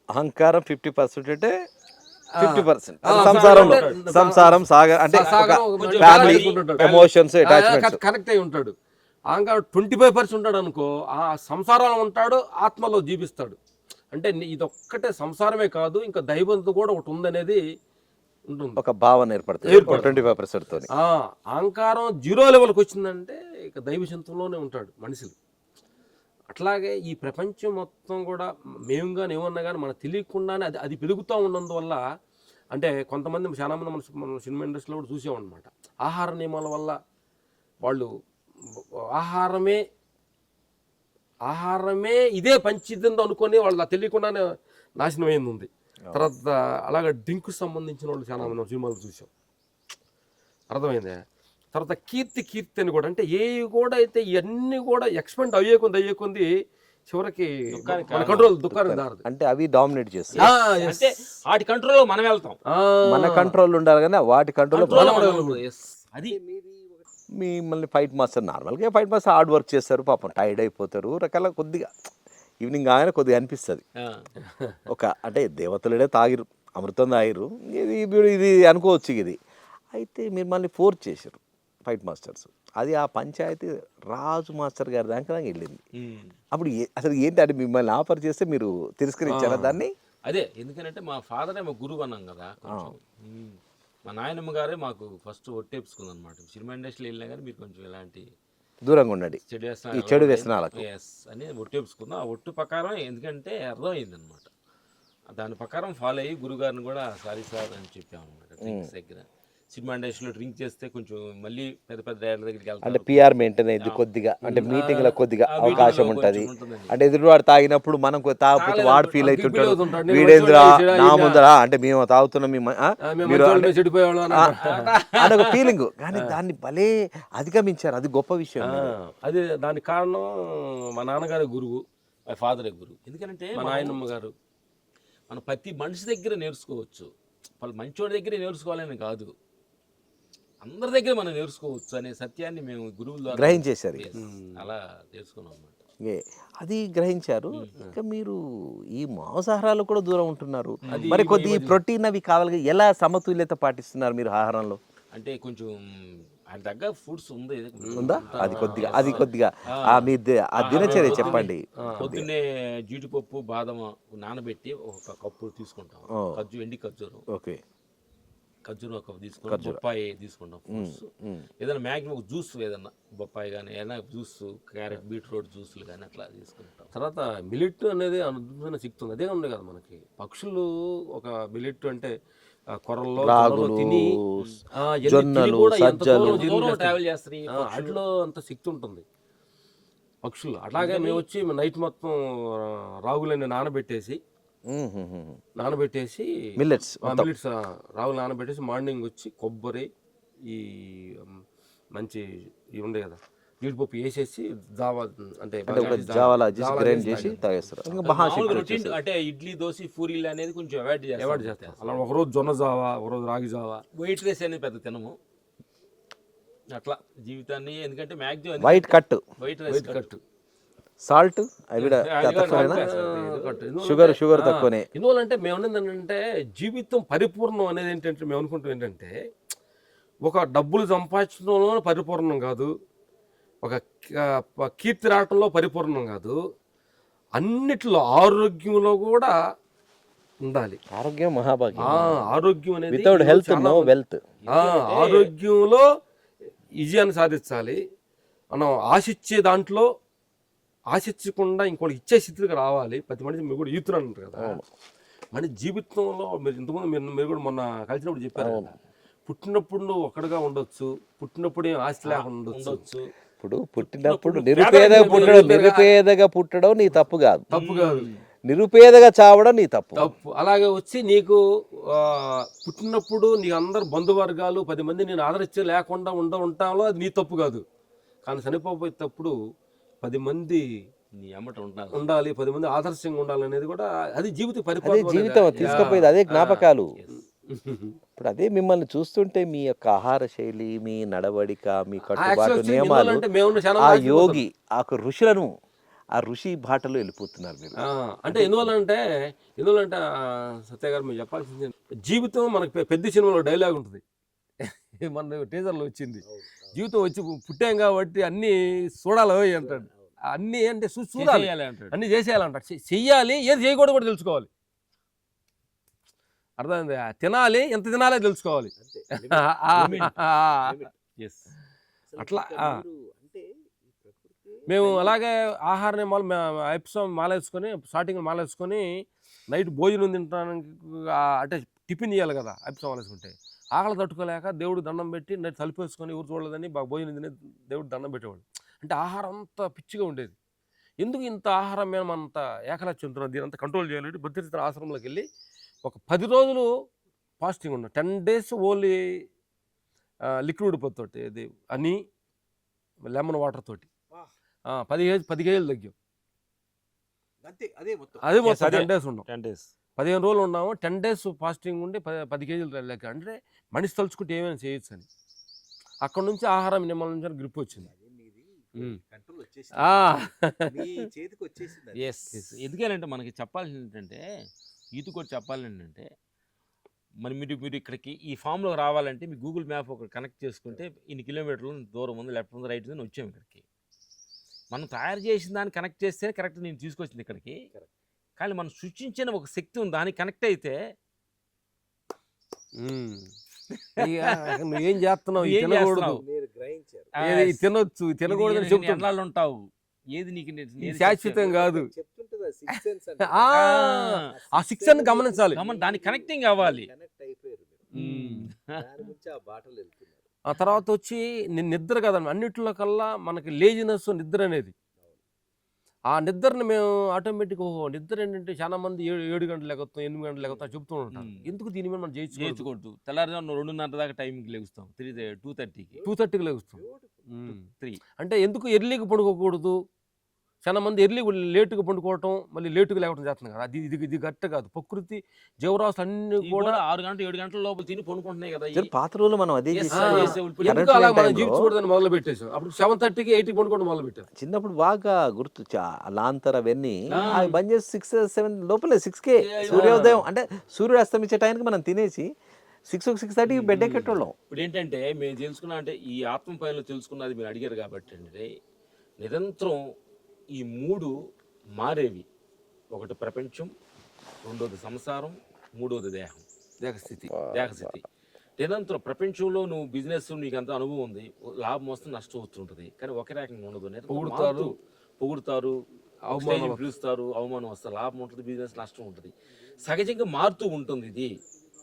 అహంకారం 50% అంటే 50% సంసారం సాగర్ అంటే ఫ్యామిలీ ఎమోషన్స్ అటాచ్మెంట్స్ కనెక్ట్ అయి ఉంటాడు. అహంకారం 25% ఉంటాడు అనుకో, ఆ సంసారంలో ఉంటాడు, ఆత్మలో జీవిస్తాడు. అంటే ఇదొక్కటే సంసారమే కాదు, ఇంకా దైవంతో కూడా ఒకటి ఉందనేది ఉంటుంది, ఒక భావన ఏర్పడుతుంది 25% తోని. అహంకారం 0 లెవెల్కి వచ్చిందంటే ఇక దైవ చింతనలోనే ఉంటాడు మనుషులు. అట్లాగే ఈ ప్రపంచం మొత్తం కూడా మేము కానీ ఏమన్నా కానీ మనకు తెలియకుండానే అది పెరుగుతూ ఉన్నందువల్ల, అంటే కొంతమంది చాలామంది మన సినిమా ఇండస్ట్రీలో కూడా చూసామన్నమాట, ఆహార నియమాల వల్ల వాళ్ళు ఆహారమే ఇదే పంచిద్దో అనుకొని వాళ్ళు తెలియకుండానే నాశనం అయింది ఉంది. తర్వాత అలాగే డ్రింక్ సంబంధించిన వాళ్ళు చాలా మంది సినిమాలు చూసాం, అర్థమైంది. తర్వాత కీర్తి అని కూడా, అంటే ఏ కూడా అయితే ఇవన్నీ కూడా ఎక్స్పెండ్ అయ్యే కొంది చివరికి మన కంట్రోల్ దుఃఖానికి దారదు. అంటే అవి డామినేట్ చేస్తాయి. అంటే వాటి కంట్రోల్లో మనం వెళ్తాం. మన కంట్రోల్ ఉండాలి కానీ వాటి కంట్రోల్ అది మిమ్మల్ని ఫైట్ మాస్టర్ నార్మల్గా ఫైట్ మాస్టర్ హార్డ్ వర్క్ చేస్తారు, పాపం టైర్డ్ అయిపోతారు, రకాల కొద్దిగా ఈవినింగ్ ఆయన కొద్దిగా అనిపిస్తుంది ఒక అంటే దేవతలుడే తాగిరు, అమృతం తాగిరు, ఇది అనుకోవచ్చు. ఇది అయితే మిమ్మల్ని ఫోర్స్ చేశారు ఫైట్ మాస్టర్స్, అది ఆ పంచాయతీ రాజు మాస్టర్ గారి దాకా వెళ్ళింది. అప్పుడు అసలు ఏంటి అంటే మిమ్మల్ని ఆఫర్ చేస్తే మీరు తిరస్కరించారా దాన్ని? అదే ఎందుకంటే మా ఫాదరే మా గురువు అన్నాం కదా, మా నాయనమ్మ గారే మాకు ఫస్ట్ ఒట్టేపుకుంది అనమాట. సినిమా ఇండస్ట్రీలో వెళ్ళినా కానీ మీరు కొంచెం ఇలాంటి దూరంగా ఉండండి ఈ చెడు వ్యసనాలకు అని ఒట్టేపుకుందాం. ఆ ఒట్టు ప్రకారం ఎందుకంటే అర్థమైంది అనమాట, దాని ప్రకారం ఫాలో అయ్యి గురుగారిని కూడా సారీ సార్ అని చెప్పాము అనమాట. డ్రింక్స్ దగ్గర సినిమా ఇండస్ట్రీలో డ్రింక్ చేస్తే కొంచెం మళ్ళీ పెద్ద పెద్ద డైరెక్టర్ దగ్గరికి వెళ్తాం, అంటే పిఆర్ మెయింటైన్ అయింది కొద్దిగా, అంటే మీటింగ్లో కొద్దిగా అవకాశం ఉంటుంది. అంటే ఎదురువాడు తాగినప్పుడు మనం తాగకపోతే వాడు ఫీల్ అవుతుంటాడు, వీడేంద్రా నా ముందరా అంటే మేము తాగుతున్నాం మీరు అని ఒక ఫీలింగ్. కానీ దాన్ని భలే అధిగమించారు, అది గొప్ప విషయం. అది దానికి కారణం మా నాన్నగారి గురువు, మా ఫాదరే గురువు. ఎందుకంటే మా నాయనమ్మ గారు. మనం ప్రతి మనిషి దగ్గర నేర్చుకోవచ్చు, వాళ్ళు మంచోడి దగ్గరే నేర్చుకోవాలని కాదు, అందరి దగ్గర మనం నేర్చుకోవచ్చు అనే సత్యాన్ని మేము గురువుల గ్రహించేశారు, అలా తెలుసుకున్నాం అన్నమాట. అది గ్రహించారు. ఇంకా మీరు ఈ మాంసాహారాలు కూడా దూరం ఉంటున్నారు, మరి కొద్ది ప్రోటీన్ అవి కావాలి, ఎలా సమతుల్యత పాటిస్తున్నారు మీరు ఆహారంలో? అంటే కొంచెం ఆయన దగ్గర ఫుడ్స్ ఉందా, అది కొద్దిగా మీ దినచర్య చెప్పండి. పొద్దున్నే జీడిపప్పు బాదం నానబెట్టి ఒక కప్పు తీసుకుంటాం, ఎండి ఖర్జూరం, ఓకే, ఖర్జూరం ఒక కప్పు తీసుకుంటాం, బొప్పాయి తీసుకుంటాం ఫ్రూట్స్, ఏదైనా మ్యాక్సిమం జ్యూస్, ఏదన్నా బొప్పాయి కానీ ఏదైనా జ్యూస్, క్యారెట్ బీట్రూట్ జ్యూస్లు కానీ అట్లా తీసుకుంటాం. తర్వాత మిలిట్ అనేది అద్భుతమైన శక్తి ఉంది, అదే ఉంది కదా మనకి. పక్షులు ఒక మిలిట్ అంటే కొరల్లో తిని జొన్నలు ట్రావెల్ చేస్తాయి, వాటిలో అంత శక్తి ఉంటుంది పక్షులు. అట్లాగే మేము వచ్చి నైట్ మొత్తం రాగులని నానబెట్టేసి మిల్లెట్స్ రాగులు నానబెట్టేసి మార్నింగ్ వచ్చి కొబ్బరి ఈ మంచి ఇవి ఉండే కదా జీడిపప్పు వేసేసి జావా అంటే గ్రైండ్ చేసి తాగేస్తారు. అంటే ఇడ్లీ దోశ పూరీలు అనేది కొంచెం అవాయిడ్ చేస్తాం. అలా ఒకరోజు జొన్న జావా, ఒకరోజు రాగి జావా. వైట్ రైస్ అనేది పెద్ద తినము అట్లా జీవితాన్ని, ఎందుకంటే maximum white cut salt sugar తక్కువనే. ఎందువల్లంటే మేము ఏంటంటే జీవితం పరిపూర్ణం అనేది ఏంటంటే మేము అనుకుంటాం ఏంటంటే ఒక డబ్బులు సంపాదించడంలో పరిపూర్ణం కాదు, ఒక కీర్తి రావటంలో పరిపూర్ణం కాదు, అన్నిట్లో ఆరోగ్యంలో కూడా ఉండాలి. ఆరోగ్యం మహాభాగ్యం. ఆరోగ్యం అనేది వితౌట్ హెల్త్ నో వెల్త్. ఆరోగ్యంలో విజయాన్ని సాధించాలి. మనం ఆశించే దాంట్లో ఆశించకుండా ఇంకోటి ఇచ్చే స్థితికి రావాలి. ప్రతి మనిషి మీరు కూడా ఈతులు అంటారు కదా, మన జీవితంలో మీరు ఇంతకుముందు మీరు కూడా మొన్న కలిసినప్పుడు చెప్పారు, పుట్టినప్పుడు నువ్వు ఒక్కడుగా ఉండొచ్చు, పుట్టినప్పుడు ఏం ఆస్తి లేకుండా ఉండొచ్చు. ఇప్పుడు పుట్టినప్పుడు నిరుపేదగా పుట్టడం నీ తప్పు కాదు, నిరుపేదగా చావడం నీ తప్పు. అలాగే వచ్చి నీకు పుట్టినప్పుడు నీకు అందరు బంధువర్గాలు 10 మంది నేను ఆదరించే లేకుండా ఉంటాలో అది నీ తప్పు కాదు. కానీ చనిపోయేటప్పుడు 10 మంది నీ అమ్మట ఉండాలి, 10 మంది ఆదర్శంగా ఉండాలనేది కూడా అది జీవితం తీసుకుపోయేది, అదే జ్ఞాపకాలు. ఇప్పుడు అదే మిమ్మల్ని చూస్తుంటే మీ యొక్క ఆహార శైలి, మీ నడవడిక, మీ కట్టుబాటు నియమాలు, ఆ యోగి ఆ ఋషులను ఆ ఋషి బాటలో వెళ్ళిపోతున్నారు మీరు. అంటే ఎందువల్లంటే సత్య గారు మీరు చెప్పాల్సింది, జీవితం మనకు పెద్ద సినిమాలో డైలాగ్ ఉంటుంది, మన టీజర్లో వచ్చింది, జీవితం వచ్చి పుట్టాం కాబట్టి అన్నీ చూడాలి అంటాడు. అన్నీ అంటే చూడాలి, అన్నీ చేసేయాలంటాడు. చెయ్యాలి, ఏది చేయకూడదు కూడా తెలుసుకోవాలి. అర్థమైంది? తినాలి, ఎంత తినాలో తెలుసుకోవాలి. అట్లా మేము అలాగే ఆహార నియమాలు ఎపిసోడ్ మాలేసుకొని స్టార్టింగ్ మాలేసుకొని నైట్ భోజనం తినడానికి అంటే టిఫిన్ చేయాలి కదా, ఎపిసోడ్ మాలేసుకుంటే ఆకలి తట్టుకోలేక దేవుడు దండం పెట్టి నైట్ తలిపేసుకొని ఊరు చూడలేదని బాగా భోజనం తిని దేవుడు దండం పెట్టేవాడు. అంటే ఆహారం అంతా పిచ్చిగా ఉండేది. ఎందుకు ఇంత ఆహారం మీద మనం అంత ఏకలా చెందుతున్నాం, దీని అంతా కంట్రోల్ చేయాలంటే బుద్ధిత ఆశ్రమంలోకి వెళ్ళి ఒక 10 రోజులు ఫాస్టింగ్ ఉన్నాం. 10 days ఓన్లీ లిక్విడ్ తోటి, ఇది అని లెమన్ వాటర్ తోటి 10 కేజీలు తగ్గాం. అదే మొత్తం 10 days ఉన్నాం. 10 days 15 రోజులు ఉన్నాము. 10 days ఫాస్టింగ్ ఉండి 10 కేజీలు లెక్క. అంటే మనిషి తలుచుకుంటే ఏమైనా చేయొచ్చు అని. అక్కడ నుంచి ఆహారం నిమ్మల నుంచి గ్రిప్ వచ్చింది. ఎస్. ఎందుకంటే మనకి చెప్పాల్సింది ఏంటంటే, ఈత కూడా చెప్పాలి ఏంటంటే, మరి మీరు ఇక్కడికి ఈ ఫామ్లోకి రావాలంటే మీ గూగుల్ మ్యాప్ ఒక కనెక్ట్ చేసుకుంటే ఇన్ని కిలోమీటర్లు దూరం ఉంది, లెఫ్ట్ ఉంది, రైట్ ఉంది, వచ్చాము ఇక్కడికి. మనం తయారు చేసిన దాన్ని కనెక్ట్ చేస్తే కరెక్ట్ నేను తీసుకొచ్చింది ఇక్కడికి. కానీ మనం సృష్టించిన ఒక శక్తి ఉంది, దానికి కనెక్ట్ అయితే నువ్వేం చేస్తున్నావు, ఏం తినకూడదు, చేస్తున్నావు? తినొచ్చు, తినకూడదు అని చెప్తున్నా. ఎన్నాళ్ళు ఉంటావు, ఏది నీకు ఇది శాశ్వతం కాదు. ఆ శిక్షను గమనించాలి, దానికి కనెక్టింగ్ అవ్వాలి. ఆ తర్వాత వచ్చి నిద్ర కదండి అన్నిట్లో కల్లా మనకి లేజినెస్ నిద్ర అనేది. ఆ నిద్రని మేము ఆటోమేటిక్గా నిద్ర ఏంటంటే చాలా మంది 7 గంటలు లెగుతాం, 8 గంటలు లెగుతాం చెప్తూ ఉంటాం. ఎందుకు దీని మీద మనం చేయించుకోవద్దు. తెల్లారుజాము 2:30 దాకా టైంకి లెగుస్తాం, 2:30కి లెగుస్తాం. 3 అంటే ఎందుకు ఎర్లీగా పడుకోకూడదు? చాలా మంది లేటుగా పండుకోవటం, మళ్ళీ లేటుగా లేవటం చేస్తున్నాం కదా. ఇది గట్ట కాదు. ప్రకృతి జీవరాశులు అన్ని కూడా 6 గంటలు 7 గంటల లోపల తిని పడుకుంటున్నాయి కదా. పాత రోజులు మనం అదే ఎందుకు అలా మనం జీవించకూడదని మొదలు పెట్టేసాం. అప్పుడు 7:30కి 8కి పండుకోవడం మొదలు పెట్టాం. చిన్నప్పుడు బాగా గుర్తు లాంతర్ అవన్నీ అవి బంద్ చేసి 6, 7 లోపలే 6కే సూర్యోదయం అంటే సూర్యుడు అస్తమించే టైంకి మనం తినేసి 6:30 బెడ్ ఎక్కేటోళ్ళం. ఇప్పుడు ఏంటంటే మేము తెలుసుకున్నా అంటే ఈ ఆత్మ పైన తెలుసుకున్నది మీరు అడిగారు కాబట్టి అండి, నిరంతరం ఈ 3 మారేవి. ఒకటి ప్రపంచం, రెండోది సంసారం, మూడోది దేహస్థితి. నిరంతరం ప్రపంచంలో నువ్వు బిజినెస్ నీకు అంత అనుభవం ఉంది, లాభం వస్తే నష్టం వస్తుంటుంది. కానీ ఒకే రకంగా ఉండదు. పొగుడుతారు, పిలుస్తారు, అవమానం వస్తారు, లాభం ఉంటుంది, బిజినెస్ నష్టం ఉంటుంది. సహజంగా మారుతూ ఉంటుంది ఇది.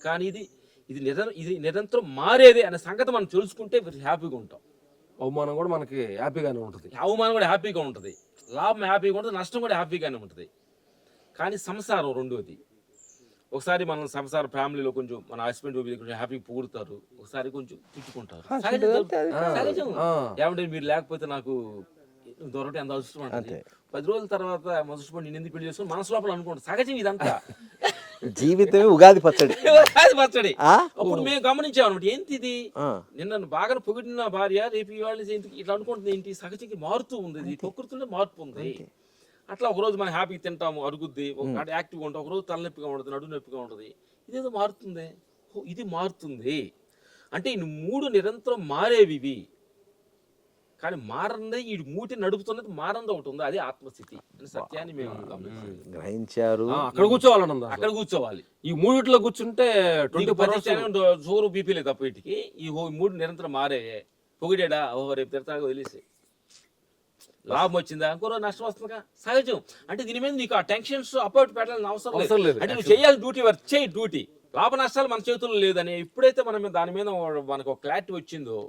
కానీ ఇది నిరంతరం మారేది అనే సంగతి మనం తెలుసుకుంటే హ్యాపీగా ఉంటాం. అవమానం కూడా మనకి హ్యాపీగానే ఉంటుంది. అవమానం కూడా హ్యాపీగా ఉంటుంది, లాభం హ్యాపీగా ఉంటుంది, నష్టం కూడా హ్యాపీగానే ఉంటుంది. కానీ సంసారం రెండోది. ఒకసారి మన సంసార ఫ్యామిలీలో కొంచెం మన హస్బెండ్ కొంచెం హ్యాపీగా పొగుడుతారు, ఒకసారి కొంచెం తిట్టుకుంటారు. ఏమంటే మీరు లేకపోతే నాకు దొరకటే ఎంత అదృష్టం అంటే 10 రోజుల తర్వాత మొదటి నేను ఎందుకు పెళ్లి చేసుకుని మనసు లోపల అనుకుంటాను. సహజం ఇదంతా జీవితమే ఉగాది పచ్చడి. అప్పుడు మేము గమనించాం అనమాట, ఏంటి ఇది నిన్న బాగా పొగిడిన భార్య రేపు ఇవాళ ఇట్లా అనుకుంటుంది ఏంటి. సహజంగా మారుతూ ఉంది, ప్రకృతిలో మార్పు ఉంది. అట్లా ఒకరోజు మనం హ్యాపీగా తింటాము, అరుగుద్ది, ఒక యాక్టివ్గా ఉంటాం, ఒకరోజు తలనొప్పిగా ఉంటుంది, నడుము నొప్పిగా ఉంటుంది. ఇదేదో మారుతుంది, ఇది మారుతుంది. అంటే ఈ 3 నిరంతరం మారేవి ఇవి. కానీ మారంది ఈ 3 నడుపుతున్నది మారంది ఒకటి ఉంది, అదే ఆత్మస్థితి అనే సత్యాన్ని మేము గ్రహించారు. అక్కడ కూర్చోవాలన్నది, అక్కడ కూర్చోవాలి. ఈ 3 కూర్చుంటే 20% షుగర్ బీపీ లేదు తప్ప వీటికి. ఈ 3 నిరంతరం మారే. పొగిడా రేపు తిడతాగా వదిలేసి లాభం వచ్చిందా, ఇంకో రోజు నష్టం వస్తుందిగా, సహజం. అంటే దీని మీద నీకు ఆ టెన్షన్స్ అపాయింట్ పెట్టాలని అవసరం లేదు. అంటే నువ్వు చేయాలి డ్యూటీ, వర్క్ చేయి డ్యూటీ. లాభ నష్టాలు మన చేతుల్లో లేదని ఎప్పుడైతే మనం దాని మీద మనకు ఒక క్లారిటీ వచ్చిందో,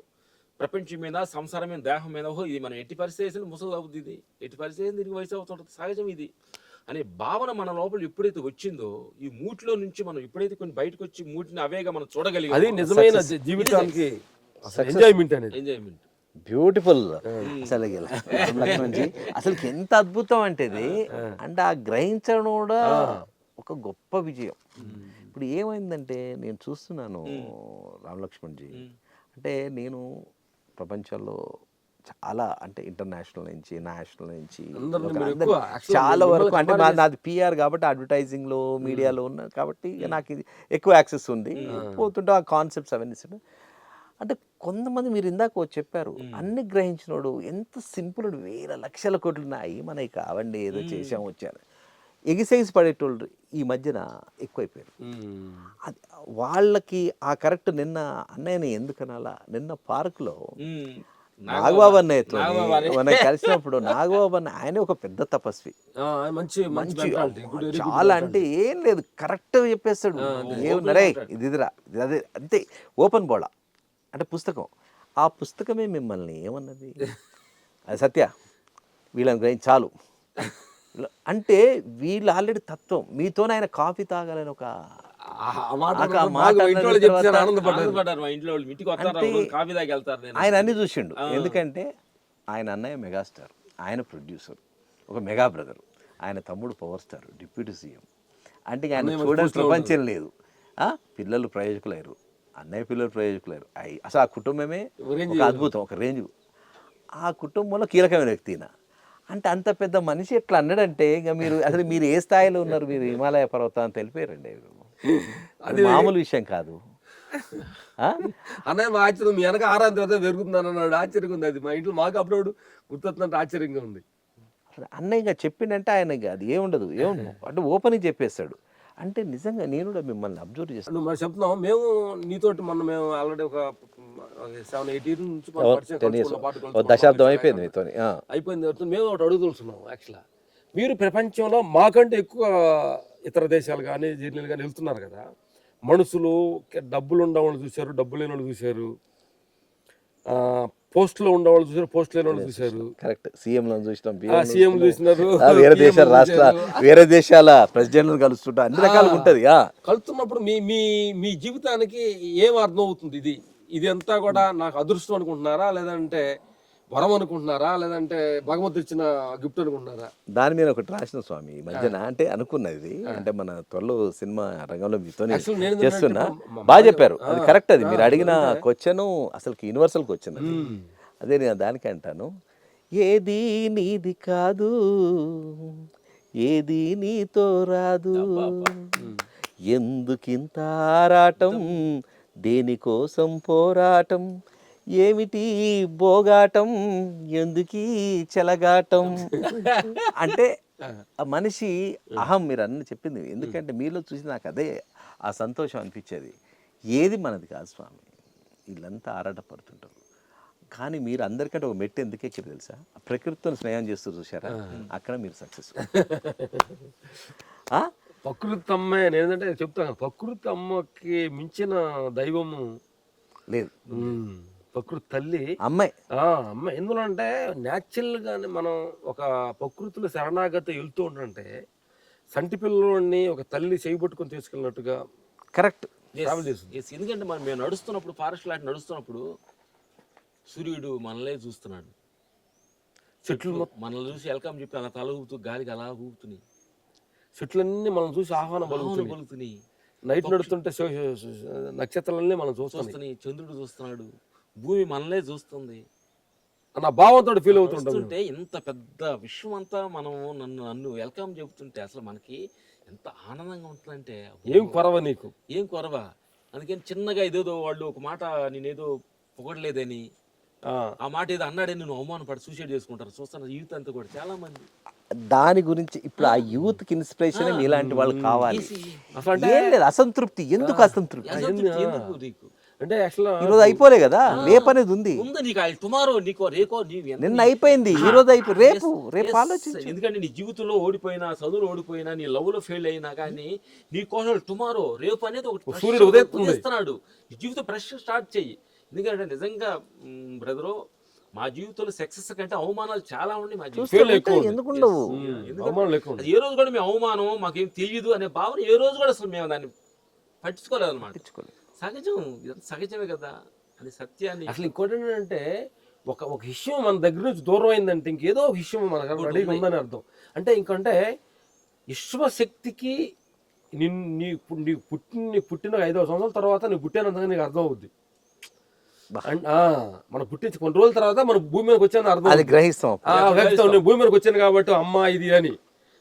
ప్రపంచం మీద, సంసారం మీద, దేహం మీద, ఇది మనం ఎట్టి పరిస్థితి ముసలి అవుతుంది, ఇది ఎట్టి పరిస్థితి దీనికి వయసు అవుతుంటుంది, సహజం ఇది అనే భావన మన లోపల ఎప్పుడైతే వచ్చిందో, ఈ 3లో నుంచి మనం ఎప్పుడైతే కొన్ని బయటకు వచ్చి 3ని అవేగా మనం చూడగలిగాం, అది నిజమైన జీవితానికి ఎంజాయ్మెంట్ అనేది. Enjoyment beautiful. అసలు ఎంత అద్భుతం అంటే అంటే ఆ గ్రహించడం కూడా ఒక గొప్ప విజయం. ఇప్పుడు ఏమైందంటే నేను చూస్తున్నాను రామలక్ష్మణ్జీ, అంటే నేను ప్రపంచంలో చాలా అంటే ఇంటర్నేషనల్ నుంచి, నేషనల్ నుంచి చాలా వరకు, అంటే నాది పిఆర్ కాబట్టి అడ్వర్టైజింగ్లో, మీడియాలో ఉన్నా కాబట్టి నాకు ఇది ఎక్కువ యాక్సెస్ ఉంది. పోతుంటే ఆ కాన్సెప్ట్స్ అవన్నీ. అంటే కొంతమంది మీరు ఇందాక చెప్పారు, అన్ని గ్రహించినోడు ఎంత సింపుల్, 1,000 లక్షల కోట్లు ఉన్నాయి మనకి కావండి, ఏదో చేసాము వచ్చారు, ఎగిసెగిసి పడేటోళ్ళు ఈ మధ్యన ఎక్కువైపోయారు. అది వాళ్ళకి ఆ కరెక్ట్. నిన్న అన్నయ్యని ఎందుకనాలా, నిన్న పార్క్లో నాగబాబు అన్నయ్యతో మనం కలిసినప్పుడు, నాగబాబు అన్న ఆయన ఒక పెద్ద తపస్వి, మంచి చాలా, అంటే ఏం లేదు కరెక్ట్ చెప్పేస్తాడు. ఏమన్నారే ఇదిరా అదే అంతే, ఓపెన్ బోళ అంటే పుస్తకం. ఆ పుస్తకమే మిమ్మల్ని ఏమన్నది, అది సత్య వీళ్ళని గ్రహించి చాలు అంటే వీళ్ళు ఆల్రెడీ తత్వం మీతోనే ఆయన కాఫీ తాగాలని ఒక ఆ మాట ఆ అన్నప్పుడు మాట బాగా అన్న ఇంట్లో వాళ్ళు చెప్తే తర్వాత ఆనందపడ్డారు. ఆనందపడ్డారు మా ఇంట్లో వాళ్ళు. ఇంటికి వస్తారు, అంటే రోజు కాఫీ తాగి వెళ్తారు. నేను ఆయన అన్ని చూసిండు. ఎందుకంటే ఆయన అన్నయ్య మెగాస్టార్, ఆయన ప్రొడ్యూసర్, ఒక మెగా బ్రదర్, ఆయన తమ్ముడు పవర్ స్టార్, డిప్యూటీ సీఎం. అంటే ఇక ఆయన చూడని ప్రపంచం లేదు. పిల్లలు ప్రయోజకులయ్యారు, అన్నయ్య పిల్లలు ప్రయోజకులయ్యారు. అసలు ఆ కుటుంబమే ఒక అద్భుతం, ఒక రేంజ్. ఆ కుటుంబంలో కీలకమైన వ్యక్తి ఈయన. అంటే అంత పెద్ద మనిషి ఎట్లా అన్నాడంటే ఇక మీరు అసలు మీరు ఏ స్థాయిలో ఉన్నారు, మీరు హిమాలయ పర్వతాన్ని తెలిపారండి. అది మామూలు విషయం కాదు. అన్నయ్య మా ఆశ్చర్యం, మీ వెనక ఆరాధన తర్వాత పెరుగుతుందని అన్నాడు. ఆశ్చర్యంగా ఉంది. అది మా ఇంట్లో మాకు అప్పుడు గుర్తొస్తుందంటే ఆశ్చర్యంగా ఉంది. అసలు అన్నయ్య ఇక చెప్పిండంటే ఆయన ఇక అది ఏముండదు, అంటే ఓపెన్గా చెప్పేస్తాడు. అంటే నిజంగా నేను కూడా మిమ్మల్ని అబ్జర్వ్ చేస్తాను. నువ్వు మరి చెప్తున్నావు, మేము నీతోటి మొన్న మేము ఆల్రెడీ ఒక 7-8 years నుంచి మనం పరిచయం 10 years, కలుసుకున్నాం, పాటు ఒక కలుసుకున్నాం, దశాబ్దం పరిచయం అయిపోయింది అయిపోయింది. మీతోని. అయిపోయింది తర్వాత మేము ఒకటి అడుగుతున్నాం. యాక్చువల్గా మీరు ప్రపంచంలో మాకంటే ఎక్కువ ఇతర దేశాలు కానీ జర్నీలు కానీ వెళ్తున్నారు కదా. మనుషులు డబ్బులు ఉండేవాళ్ళు చూశారు, డబ్బు లేని వాళ్ళు చూశారు, పోస్టులో ఉండేవాళ్ళు చూశారు, పోస్ట్ లేని వాళ్ళు చూశారు. కరెక్ట్. సీఎంలను చూసినాం, సీఎం చూసినారు, వేరే దేశాల వేరే దేశాల ప్రెసిడెంట్లను కలుస్తుంటా, అన్ని రకాలుగా ఉంటది. కలుస్తున్నప్పుడు మీ మీ మీ జీవితానికి ఏం అర్థం అవుతుంది? ఇది ఇది అంతా కూడా నాకు అదృష్టం అనుకుంటున్నారా, లేదంటే వరం అనుకుంటున్నారా, లేదంటే భగవంతుడు ఇచ్చిన గిఫ్ట్ అనుకుంటున్నారా? దాని మీద ఒకటి రాసిన స్వామి ఈ మధ్యన, అంటే అనుకున్నది, అంటే మన త్వరలో సినిమా రంగంలో మీతో చేస్తున్నా. బాగా చెప్పారు, అది కరెక్ట్. అది మీరు అడిగిన క్వశ్చన్ అసలు యూనివర్సల్ క్వశ్చన్ అది. అదే నేను దానికి అంటాను, ఏది నీది కాదు, ఏది నీతో రాదు, ఎందుకింత ఆరాటం, దేనికోసం పోరాటం, ఏమిటి బోగాటం, ఎందుకీ చెలగాటం. అంటే ఆ మనిషి అహం, మీరు అన్ని చెప్పింది. ఎందుకంటే మీలో చూసి నాకు అదే ఆ సంతోషం అనిపించేది. ఏది మనది కాదు స్వామి, వీళ్ళంతా ఆరాటపడుతుంటారు. కానీ మీరు అందరికంటే ఒక మెట్టు ఎందుకు ఎక్కిరు తెలుసా? ప్రకృతితో స్నేహం చేస్తూ చూసారా, అక్కడ మీరు సక్సెస్. ప్రకృతి అమ్మే, నేనంటే చెప్తాను, ప్రకృతి అమ్మకి మించిన దైవము లేదు. ప్రకృతి తల్లి అమ్మాయి అమ్మాయి ఎందుకంటే న్యాచురల్ గానే మనం ఒక ప్రకృతిలో శరణాగతి వెళ్తూ ఉంటే సంటి పిల్లోడిని ఒక తల్లి చేయబట్టుకొని తీసుకెళ్ళినట్టుగా కరెక్ట్ ట్రావెల్ చేస్తుంది. ఎందుకంటే మేము నడుస్తున్నప్పుడు, ఫారెస్ట్ లాంటి నడుస్తున్నప్పుడు సూర్యుడు మనలే చూస్తున్నాడు, చెట్లు మనల్ని చూసి వెల్కమ్ చెప్పి అలా తల ఊపుతూ గాలికి అలా ఊపుతున్నాయి, చెట్లన్నీ మనం చూసి ఆహ్వానం పలుకుతున్నాయి. నైట్ నడుస్తుంటే నక్షత్రాలన్నీ మనం చూస్తున్నాయి, చంద్రుడు చూస్తున్నాడు, భూమి మనలే చూస్తుంది అన్న భావంతో ఫీల్ అవుతుంటే, ఇంత పెద్ద విశ్వం అంతా మనం నన్ను వెల్కమ్ చెబుతుంటే అసలు మనకి ఎంత ఆనందంగా ఉంటుందంటే, ఏం కొరవ నీకు, ఏం కొరవా. అందుకని చిన్నగా ఇదేదో వాళ్ళు ఒక మాట నేనేదో పొగడలేదని, ఆ మాట ఏదో అన్నాడని నువ్వు అవమానపడి సూసైడ్ చేసుకుంటారు. చూస్తాను యూత్ అంతా కూడా చాలా మంది దాని గురించి. ఇప్పుడు ఆ యూత్ కి ఇన్స్పిరేషన్ మీలాంటి వాళ్ళు కావాలి. అసంతృప్తి ఎందుకు? అసంతృప్తి అంటే ఈరోజు అయిపోలే కదా, రేపు అనేది ఉంది. టుమారో నీకో రేకో నిన్న అయిపోయింది, ఈ రోజు అయిపోయి రేపు ఆలోచించు. ఎందుకంటే నీ జీవితంలో ఓడిపోయినా, చదువులు ఓడిపోయినా, నీ లవ్ లో ఫెయిల్ అయినా కానీ నీ కోసం టుమారో, రేపు అనేది ఒకటి సూర్యుడు ఉదయిస్తున్నాడు. నీ జీవితం ఫ్రెష్ స్టార్ట్ చెయ్యి. ఎందుకంటే నిజంగా బ్రదరు, మా జీవితంలో సక్సెస్ కంటే అవమానాలు చాలా ఉన్నాయి. మా జీవితంలో ఎందుకుండవు? ఏ రోజు కూడా మేము అవమానం మాకేం తెలియదు అనే భావన ఏ రోజు కూడా అసలు మేము దాన్ని పట్టించుకోలేదు అనమాట. సహజం, సహజమే కదా అది సత్యాన్ని. అసలు ఇంకోటి ఏంటంటే ఒక విషయం మన దగ్గర నుంచి దూరం అయిందంటే ఇంకేదో విషయం మనకు రెడీగా ఉందని అర్థం. అంటే ఇంకంటే విశ్వశక్తికి నీ పుట్టిన 5వ సంవత్సరం తర్వాత నీకు పుట్టినంతగా నీకు అర్థం అవుద్ది. మనం పుట్టించి కొన్ని రోజుల తర్వాత మనం భూమి మీదకి వచ్చాను అర్థం గ్రహిస్తాం. నేను భూమి మీదకి వచ్చాను కాబట్టి అమ్మ ఇది అని.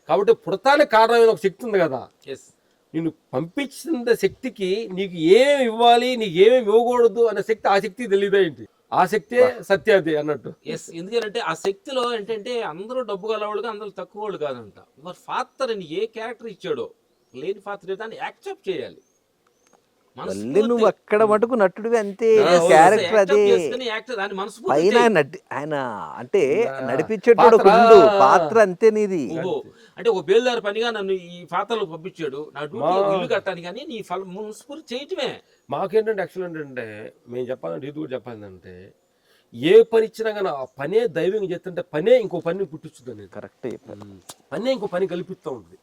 కాబట్టి పుడతానికి కారణమైన ఒక శక్తి ఉంది కదా, నిన్ను పంపించిన శక్తికి నీకు ఏమి ఇవ్వాలి, నీకు ఏమేమి ఇవ్వకూడదు అనే శక్తి, ఆ శక్తి తెలియదా ఏంటి? ఆ శక్తే సత్యాది అన్నట్టు. ఎందుకంటే ఆ శక్తిలో ఏంటంటే అందరూ డబ్బు గలవాళ్ళుగా, అందరూ తక్కువ వాళ్ళు కాదంట. మరి ఫాదర్ అని ఏ క్యారెక్టర్ ఇచ్చాడో, లేని ఫాదర్ దాన్ని యాక్సెప్ట్ చేయాలి. నువ్వు అక్కడ మటుకు నటుడివి అంతే, క్యారెక్టర్ అదే. పైన ఆయన అంటే నడిపించేటోడు ఒకడు, పాత్ర అంతే నీది. అంటే ఒక బేల్దారి పనిగా నన్ను ఈ పాత్రలో పంపించాడు, నా డ్యూటీ ఇల్లు కట్టాను, కానీ నీ మనస్ఫూర్తి చేయటమే. మాకేంటంటే యాక్చువల్ ఏంటంటే మేము చెప్పాలంటే ఇది కూడా చెప్పాలంటే ఏ పని ఇచ్చినా కానీ ఆ పనే దైవంగా చేస్తుంటే పనే ఇంకో పని పుట్టించుద్ది అనేది. కరెక్ట్ చెప్పారు. పనే ఇంకో పని కల్పిస్తూ ఉంటుంది.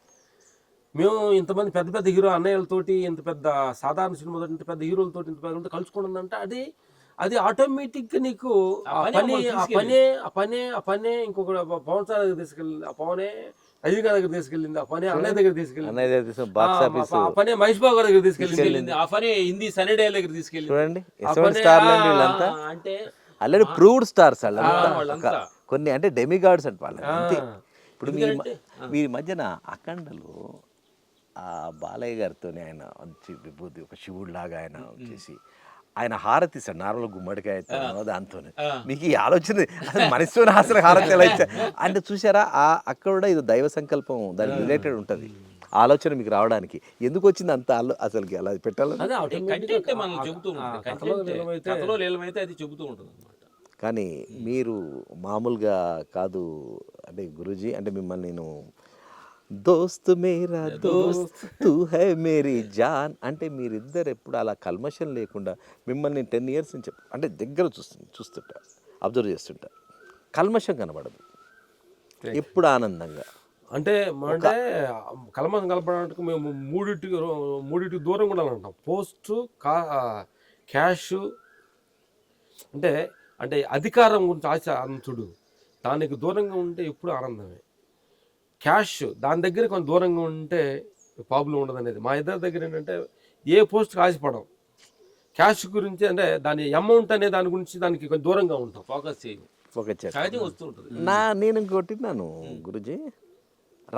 మేము ఇంతమంది పెద్ద పెద్ద హీరో అన్నయ్యలతోటి, ఇంత పెద్ద సాధారణ సినిమాతో ఇంత పెద్ద హీరోలతోటి ఇంత పెద్ద కలుసుకోవడం అంటే అది ఆటోమేటిక్గా నీకు ఆ పనే ఇంకొక పవన్ సార్ దగ్గర తీసుకెళ్ళింది, ఆ పవనే రజనీకాంత్ దగ్గర తీసుకెళ్ళింది, ఆ పనే అన్నయ్య దగ్గర తీసుకెళ్ళింది, అన్నయ్య బాక్స్ ఆఫీస్ ఆ పనే మహేష్ బాబు గారి దగ్గర తీసుకెళ్ళింది, ఆ పని హిందీ సనీడే దగ్గర తీసుకెళ్ళి చూడండి. ఆ ఎటువంటి పనే స్టార్లు అండి వీళ్ళంతా, అంటే ఆల్రెడీ ప్రూవ్డ్ స్టార్స్ వాళ్ళంతా. వాళ్ళంతా. కొన్ని అంటే డెమిగాడ్స్ అంటే వాళ్ళు అంతే. ఇప్పుడు ఎందుకంటే, మీ మధ్యన అఖండలో ఆ బాలయ్య గారితో ఆయన వచ్చి విభూతి ఒక శివుడు లాగా ఆయన వచ్చేసి ఆయన హారతి ఇస్తాడు నార్మల్ గుమ్మడికాయ దాంతో. మీకు ఈ ఆలోచన అసలు మనిషి అసలు హారతి ఎలా ఇచ్చా అంటే చూసారా, అక్కడ కూడా ఇది దైవ సంకల్పం దానికి రిలేటెడ్ ఉంటుంది. ఆలోచన మీకు రావడానికి ఎందుకు వచ్చింది అంత అసలుకి అలా పెట్టాలి. కంటెంట్ మనం చెబుతూ ఉంటుంది, కథలో లీలమైతే అది చెబుతూ ఉంటుంది అనమాట. కానీ మీరు మామూలుగా కాదు అంటే గురూజీ, అంటే మిమ్మల్ని నేను దోస్త్ మేరా దోస్త్ తూ హై మేరీ జాన్ అంటే మీరిద్దరు ఎప్పుడు అలా కల్మషం లేకుండా మిమ్మల్ని 10 years నుంచి అంటే దగ్గర చూస్తుంటా అబ్జర్వ్ చేస్తుంటా, కల్మషం కనబడదు, ఎప్పుడు ఆనందంగా. అంటే కలమం కలపడానికి మేము మూడింటికి దూరంగా ఉండాలంటాం. పోస్టు క్యాష్ అంటే అధికారం గురించి ఆశ చూడు, దానికి దూరంగా ఉంటే ఎప్పుడు ఆనందమే. క్యాష్ దాని దగ్గర కొంచెం దూరంగా ఉంటే ప్రాబ్లం ఉండదు అనేది. మా ఇద్దరి దగ్గర ఏంటంటే ఏ పోస్ట్కి ఆశపడం, క్యాష్ గురించి అంటే దాని అమౌంట్ అనే దాని గురించి దానికి కొంచెం దూరంగా ఉంటాం, ఫోకస్ చేయి, ఒక వస్తూ ఉంటుంది. నేను ఇంకొట్టినాను గురూజీ,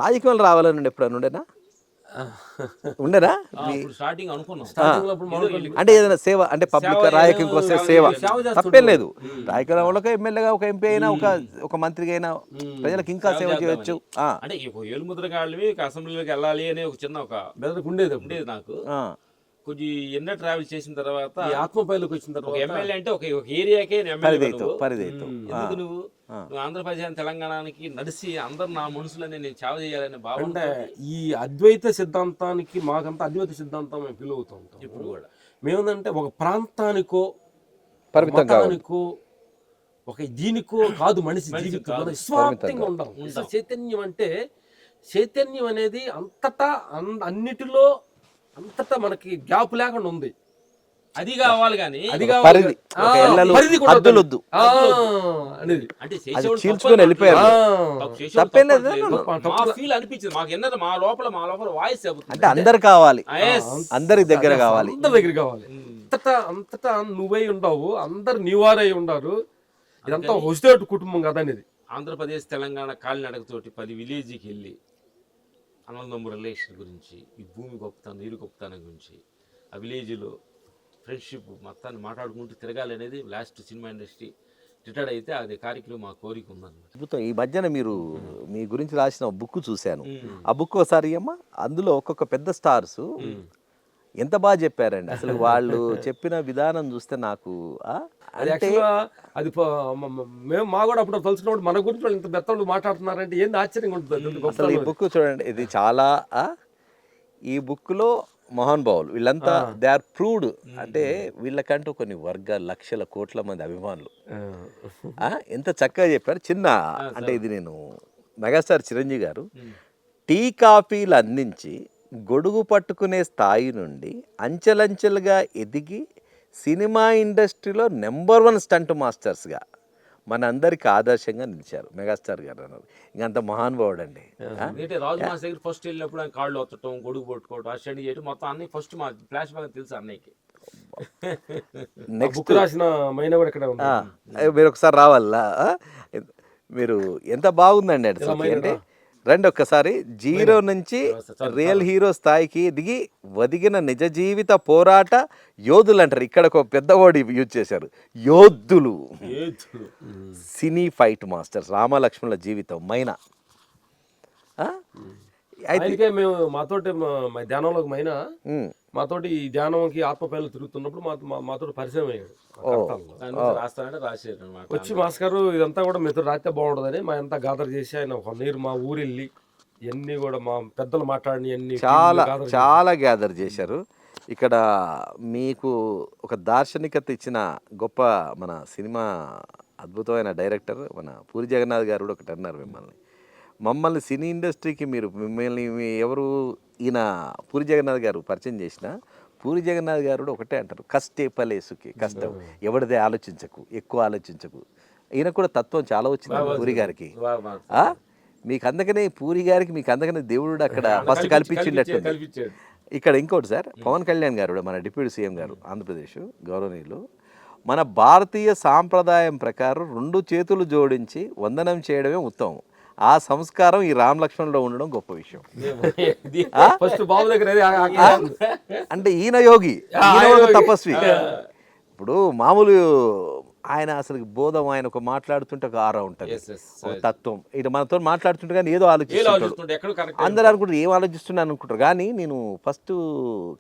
రాజకీయాలు రావాలని ఎప్పుడైనా ఉండేనా స్టార్టింగ్ అనుకున్నాం. అంటే ఏదైనా సేవ అంటే పబ్లిక్ రాజకీయం కోసం సేవ తప్పేం లేదు. రాజకీయ వాళ్ళకి ఎమ్మెల్యేగా ఒక ఎంపీ అయినా ఒక మంత్రిగా అయినా ప్రజలకు ఇంకా సేవ చేయవచ్చు. అంటే ఏలుముద్రగాళ్ళవి అసెంబ్లీలోకి వెళ్ళాలి అనే ఒక చిన్న ఒక ఉండేది నాకు. కొంచెం ఎన్నో ట్రావెల్ చేసిన తర్వాత ఆత్మపైలోకి వచ్చిన తర్వాత ఎమ్మెల్యే అంటే ఒక ఏరియాకే పరిదైతు ఎందుకు నువ్వు ఆంధ్రప్రదేశ్ తెలంగాణకి నడిచి అందరు నా మనుషులని నేను సేవ చేయాలని భావన. అంటే ఈ అద్వైత సిద్ధాంతానికి మాకంతా అద్వైత సిద్ధాంతం మేము ఫీల్ అవుతూ ఉంటాం ఇప్పుడు కూడా. మేమేందంటే ఒక ప్రాంతానికో మతానికో ఒక దీనికో కాదు మనిషి జీవితం నిస్వార్థంగా ఉండాలి. చైతన్యం అనేది అంతటా అన్నిటిలో అంతటా మనకి గ్యాప్ లేకుండా ఉంది. అది కావాలి కానీ అది పరిధి అనేది అంటే చీల్చుకొని వెళ్ళిపోయారు. ఫీల్ అనిపించింది మాకు ఎన్నది మా లోపల వాయిస్ అంటే అందరు కావాలి, అందరి దగ్గర కావాలి, అందరి దగ్గర కావాలి. అంతటా నువ్వై ఉండవు, అందరు నీవారై ఉండారు. ఇదంతా హొస్టేట్ కుటుంబం కదా అనేది. ఆంధ్రప్రదేశ్ తెలంగాణ కాలినడకతోటి 10 విలేజ్కి వెళ్ళి అన్నదమ్ము రిలేషన్ గురించి, ఈ భూమి గొప్పతనం, నీరు గొప్పతనం గురించి, ఆ విలేజ్లో ఫ్రెండ్షిప్ మొత్తాన్ని మాట్లాడుకుంటూ తిరగాలి అనేది లాస్ట్ సినిమా ఇండస్ట్రీ రిటైర్డ్ అయితే అది కార్యక్రమం మా కోరిక ఉందన్నమాట. ఈ మధ్యన మీరు మీ గురించి రాసిన బుక్ చూశాను, ఆ బుక్ ఒకసారి అమ్మా. అందులో ఒక్కొక్క పెద్ద స్టార్స్ ఎంత బాగా చెప్పారండి అసలు. వాళ్ళు చెప్పిన విధానం చూస్తే నాకు అది మేము మా కూడా అప్పుడు తలుచుకున్నప్పుడు మన గురించి వాళ్ళు ఇంత బెత్తలు మాట్లాడుతున్నారంటే ఏంది ఆశ్చర్యంగా ఉంటుంది. అసలు ఈ బుక్ చూడండి, ఇది చాలా ఈ బుక్లో మహానుభావులు వీళ్ళంతా దే ఆర్ ప్రూవ్డ్. అంటే వీళ్ళకంటూ కొన్ని వర్గాలు, లక్షల కోట్ల మంది అభిమానులు ఎంత చక్కగా చెప్పారు. చిన్న అంటే ఇది నేను మెగాస్టార్ చిరంజీవి గారు టీ కాఫీలు అందించి గొడుగు పట్టుకునే స్థాయి నుండి అంచెలంచెలుగా ఎదిగి సినిమా ఇండస్ట్రీలో నెంబర్ 1 స్టంట్ మాస్టర్స్గా మన అందరికి ఆదర్శంగా నిలిచారు మెగాస్టార్ గారు అన్నారు. ఇంకంత మహానుభావుడు అండి. రాజు మాస్ దగ్గర ఫస్ట్ వెళ్ళినప్పుడు ఆయన కాళ్ళు ఒత్తటం, గొడుగు పట్టుకోవడం, అసిస్టెంట్ చేయడం మొత్తం అన్నయ్య ఫస్ట్ మా ఫ్లాష్ బ్యాక్ తెలుసు అన్నయ్యకి. నెక్స్ట్ రాసిన మైనా కూడా ఇక్కడ మీరు ఒకసారి రావాలా, మీరు ఎంత బాగుందండి అంటే రండి ఒక్కసారి. జీరో నుంచి రియల్ హీరో స్థాయికి దిగి వదిగిన నిజ జీవిత పోరాట యోధులు అంటారు. ఇక్కడ ఒక పెద్ద వర్డ్ యూజ్ చేశారు, యోధులు. సినీ ఫైట్ మాస్టర్స్, రామలక్ష్మణుల జీవితం మైనా. అయితే మేము మాతోటి ధ్యానంలోకి మైనా మాతోటి ఈ ధ్యానంకి ఆత్మపేలు తిరుగుతున్నప్పుడు మాతోటి పరిచయం అయ్యాడు. వచ్చి మాస్ గారు ఇదంతా కూడా మీతో రాస్తే బాగుంటుందని మా అంతా గాదర్ చేసి ఆయన ఒక నీరు మా ఊరు వెళ్ళి ఇవన్నీ కూడా మా పెద్దలు మాట్లాడిన చాలా గ్యాదర్ చేశారు. ఇక్కడ మీకు ఒక దార్శనికత ఇచ్చిన గొప్ప మన సినిమా అద్భుతమైన డైరెక్టర్ మన పూరి జగన్నాథ్ గారు కూడా ఒకటి అన్నారు మమ్మల్ని సినీ ఇండస్ట్రీకి మిమ్మల్ని ఎవరు ఈయన పూరి జగన్నాథ్ గారు పరిచయం చేసిన పూరి జగన్నాథ్ గారు కూడా ఒకటే అంటారు, కష్టే పలేసుకి కష్టం, ఎవరిదే ఆలోచించకు, ఎక్కువ ఆలోచించకు. ఈయన కూడా తత్వం చాలా వచ్చింది పూరి గారికి. మీకు అందుకనే పూరి గారికి మీకు అందుకనే దేవుడు అక్కడ ఫస్ట్ కల్పించిండట్టు. ఇక్కడ ఇంకోటి సార్, పవన్ కళ్యాణ్ గారు కూడా మన డిప్యూటీ సీఎం గారు ఆంధ్రప్రదేశ్ గౌరవనీయులు, మన భారతీయ సాంప్రదాయం ప్రకారం 2 చేతులు జోడించి వందనం చేయడమే ఉత్తమం. ఆ సంస్కారం ఈ రామ్ లక్ష్మణ్లో ఉండడం గొప్ప విషయం. ఫస్ట్ బాబు దగ్గర అంటే ఈయన యోగి, ఈయన ఒక తపస్వి. ఇప్పుడు మామూలు ఆయన అసలు బోధం, ఆయన ఒక మాట్లాడుతుంటే ఒక ఆరా ఉంటుంది, ఒక తత్వం. ఇటు మనతో మాట్లాడుతుంటే కానీ ఏదో ఆలోచిస్తుంటాడు. అందరూ అనుకుంటారు ఏం ఆలోచిస్తున్నాను అనుకుంటారు. కానీ నేను ఫస్ట్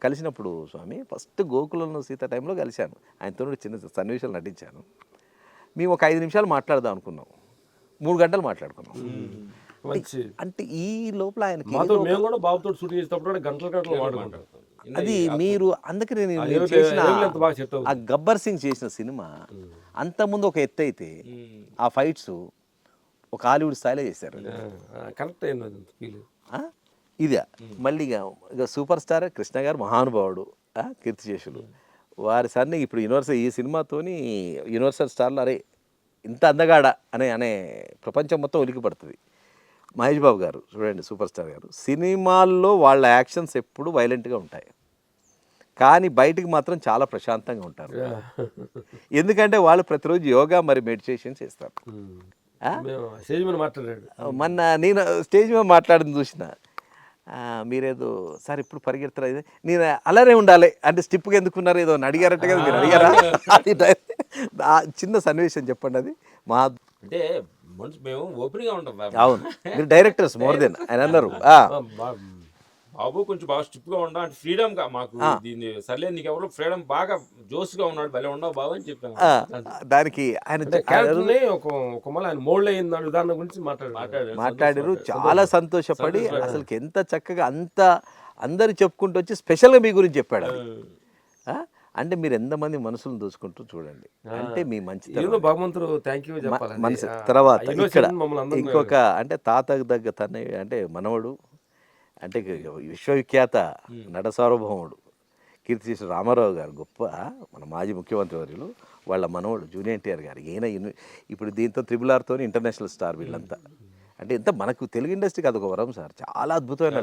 కలిసినప్పుడు స్వామి, ఫస్ట్ గోకులంలో సీత టైంలో కలిశాను, ఆయనతో చిన్న సన్నివేశాలు నటించాను. మేము ఒక 5 నిమిషాలు మాట్లాడదాం అనుకున్నాం, 3 గంటలు మాట్లాడుకున్నాం. అంటే ఈ లోపల ఆయనకి మేము కూడా బాబుతో షూటింగ్ చేసేటప్పుడు గంటలు మాట్లాడుకుంటాం. అది మీరు అందుకనే నేను చేసిన ఆ గబ్బర్ సింగ్ చేసిన సినిమా అంతకుముందు ఒక ఎత్తు అయితే, ఆ ఫైట్స్ ఒక హాలీవుడ్ స్థాయిలో చేశారు. కరెక్ట్ అయింది. ఇదే మళ్ళీ ఇక సూపర్ స్టార్ కృష్ణ గారు మహానుభావుడు, కీర్తిశేషులు వారి సన్ని ఇప్పుడు యూనివర్సల్ ఈ సినిమాతోని యూనివర్సల్ స్టార్లు అరే ఇంత అందగాడ అనే ప్రపంచం మొత్తం ఉలికి పడుతుంది. మహేష్ బాబు గారు చూడండి, సూపర్ స్టార్ గారు, సినిమాల్లో వాళ్ళ యాక్షన్స్ ఎప్పుడు వైలెంట్గా ఉంటాయి, కానీ బయటికి మాత్రం చాలా ప్రశాంతంగా ఉంటారు. ఎందుకంటే వాళ్ళు ప్రతిరోజు యోగా మరి మెడిటేషన్ చేస్తారు. మొన్న నేను స్టేజ్ మీద మాట్లాడింది చూసిన, మీరేదో సార్ ఇప్పుడు పరిగెడతారా, నేను అలానే ఉండాలి అంటే స్టిప్గా ఎందుకున్నారు ఏదో అడిగారట్టు కదా, మీరు అడిగారా? అది చిన్న సన్నివేశం చెప్పండి. అది మా అంటే మేము ఓపెన్ గా ఉంటాం. అవును, మీరు డైరెక్టర్స్ మోర్ దెన్ ఆయన అన్నారు. బాబు కొంచెం బాగా స్ట్రిప్ గా ఉండా అంటే ఫ్రీడమ్ గా మాకు దీన్ని సర్లే నీకు ఎవరు ఫ్రీడమ్ బాగా జోస్ గా ఉన్నాడు, భలే ఉండవు బాబు అని చెప్పాను. దానికి ఆయన దాని గురించి మాట్లాడారు, చాలా సంతోషపడి అసలు ఎంత చక్కగా అంత అందరు చెప్పుకుంటూ వచ్చి స్పెషల్గా మీ గురించి చెప్పాడు. అది అంటే మీరు ఎంతమంది మనసులను దోచుకుంటూ చూడండి, అంటే మీ మంచి భగవంతుడు థ్యాంక్ యూ మనసు. తర్వాత ఇక్కడ ఇంకొక అంటే తాతకు దగ్గ తన అంటే మనవడు, అంటే విశ్వవిఖ్యాత నట సార్వభౌముడు కీర్తిశేషు రామారావు గారు, గొప్ప మన మాజీ ముఖ్యమంత్రి వర్యులు, వాళ్ళ మనవడు జూనియర్ ఎన్టీఆర్ గారు. ఈయన ఇప్పుడు దీంతో RRRతో ఇంటర్నేషనల్ స్టార్ వీళ్ళంతా. అంటే ఎంత మనకు తెలుగు ఇండస్ట్రీకి అదొక వరం సార్, చాలా అద్భుతమైన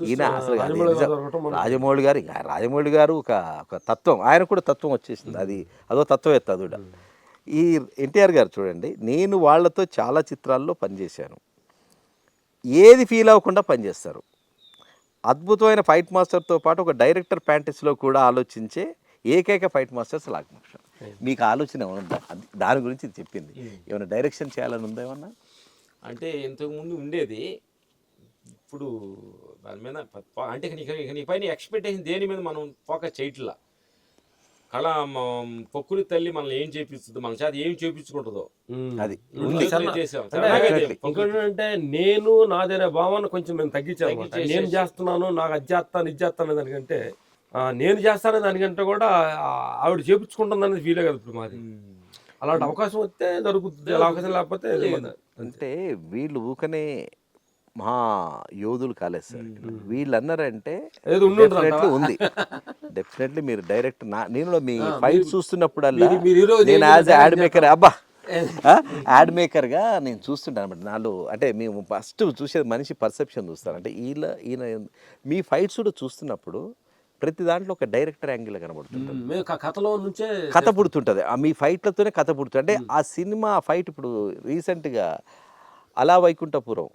ఈయన అసలు రాజమౌళి గారు ఒక తత్వం, ఆయన కూడా తత్వం వచ్చేసింది, అదో తత్వవేత్త. అది కూడా ఈ ఎన్టీఆర్ గారు చూడండి, నేను వాళ్ళతో చాలా చిత్రాల్లో పనిచేశాను, ఏది ఫీల్ అవ్వకుండా పనిచేస్తారు. అద్భుతమైన ఫైట్ మాస్టర్తో పాటు ఒక డైరెక్టర్ ప్యాంటెస్లో కూడా ఆలోచించే ఏకైక ఫైట్ మాస్టర్స్ లాక్మోషన్. మీకు ఆలోచన ఏమన్నా దాని గురించి చెప్పింది, ఏమైనా డైరెక్షన్ చేయాలని ఉందా ఏమన్నా? అంటే ఇంతకుముందు ఉండేది, ఇప్పుడు దాని మీద అంటే నీ పైన ఎక్స్పెక్టేషన్ దేని మీద మనం ఫోకస్ చేయట్లా. కళ పొక్కురి తల్లి మనల్ని ఏం చేపిస్తుంది, మన చేత ఏం చేపించుకుంటుందో అది అంటే నేను నాదనే భావన కొంచెం మేము తగ్గించాము. నేను చేస్తున్నాను, నాకు అది చేస్తాను ఇది చేస్తాను దానికంటే నేను చేస్తాను దానికంటే కూడా ఆవిడ చేపించుకుంటుందనేది ఫీలే కదా ఇప్పుడు మాది. అలాంటి అవకాశం వస్తే జరుగుతుంది, అవకాశం లేకపోతే అంటే వీళ్ళు ఊకనే మహా యోధులు కాలేదు సార్. వీళ్ళు అన్నారంటే ఉంది డెఫినెట్లీ. మీరు డైరెక్ట్ నేను మీ ఫైట్ చూస్తున్నప్పుడల్లా నేను యాజ్ యాడ్ మేకర్ యాడ్ మేకర్గా నేను చూస్తుంటాను అనమాట. నాలో అంటే మేము ఫస్ట్ చూసేది మనిషి పర్సెప్షన్ చూస్తాను. అంటే ఈయన మీ ఫైట్స్ కూడా చూస్తున్నప్పుడు ప్రతి దాంట్లో ఒక డైరెక్టర్ యాంగిల్ కనబడుతుంటుంది, కథలో నుంచే కథ పుడుతుంటుంది. మీ ఫైట్లతోనే కథ పుడుతుంది. అంటే ఆ సినిమా ఫైట్ ఇప్పుడు రీసెంట్గా అలా వైకుంఠపురం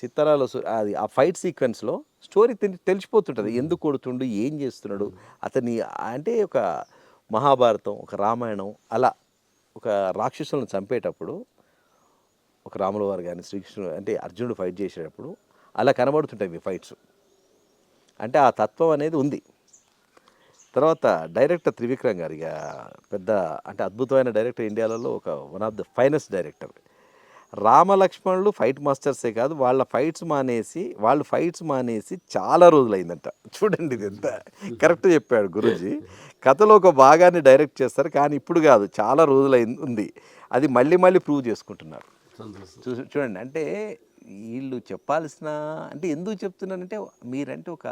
చిత్తరాలో అది ఆ ఫైట్ సీక్వెన్స్లో స్టోరీ తెలిసిపోతుంటుంది, ఎందుకు కొడుతుండు, ఏం చేస్తున్నాడు అతని. అంటే ఒక మహాభారతం, ఒక రామాయణం, అలా ఒక రాక్షసులను చంపేటప్పుడు ఒక రాముల వారు కానీ శ్రీకృష్ణుడు అంటే అర్జునుడు ఫైట్ చేసేటప్పుడు అలా కనబడుతుంటాయి మీ ఫైట్స్. అంటే ఆ తత్వం అనేది ఉంది. తర్వాత డైరెక్టర్ త్రివిక్రమ్ గారు, ఇక పెద్ద అంటే అద్భుతమైన డైరెక్టర్, ఇండియాలో ఒక one of the finest director. రామలక్ష్మణులు ఫైట్ మాస్టర్సే కాదు, వాళ్ళు ఫైట్స్ మానేసి చాలా రోజులైందంట. చూడండి ఇది ఎంత కరెక్ట్ చెప్పాడు గురూజీ. కథలో ఒక భాగాన్ని డైరెక్ట్ చేస్తారు, కానీ ఇప్పుడు కాదు, చాలా రోజులైంది ఉంది. అది మళ్ళీ మళ్ళీ ప్రూవ్ చేసుకుంటున్నారు. చూడండి, అంటే వీళ్ళు చెప్పాల్సిన, అంటే ఎందుకు చెప్తున్నానంటే మీరంటే ఒక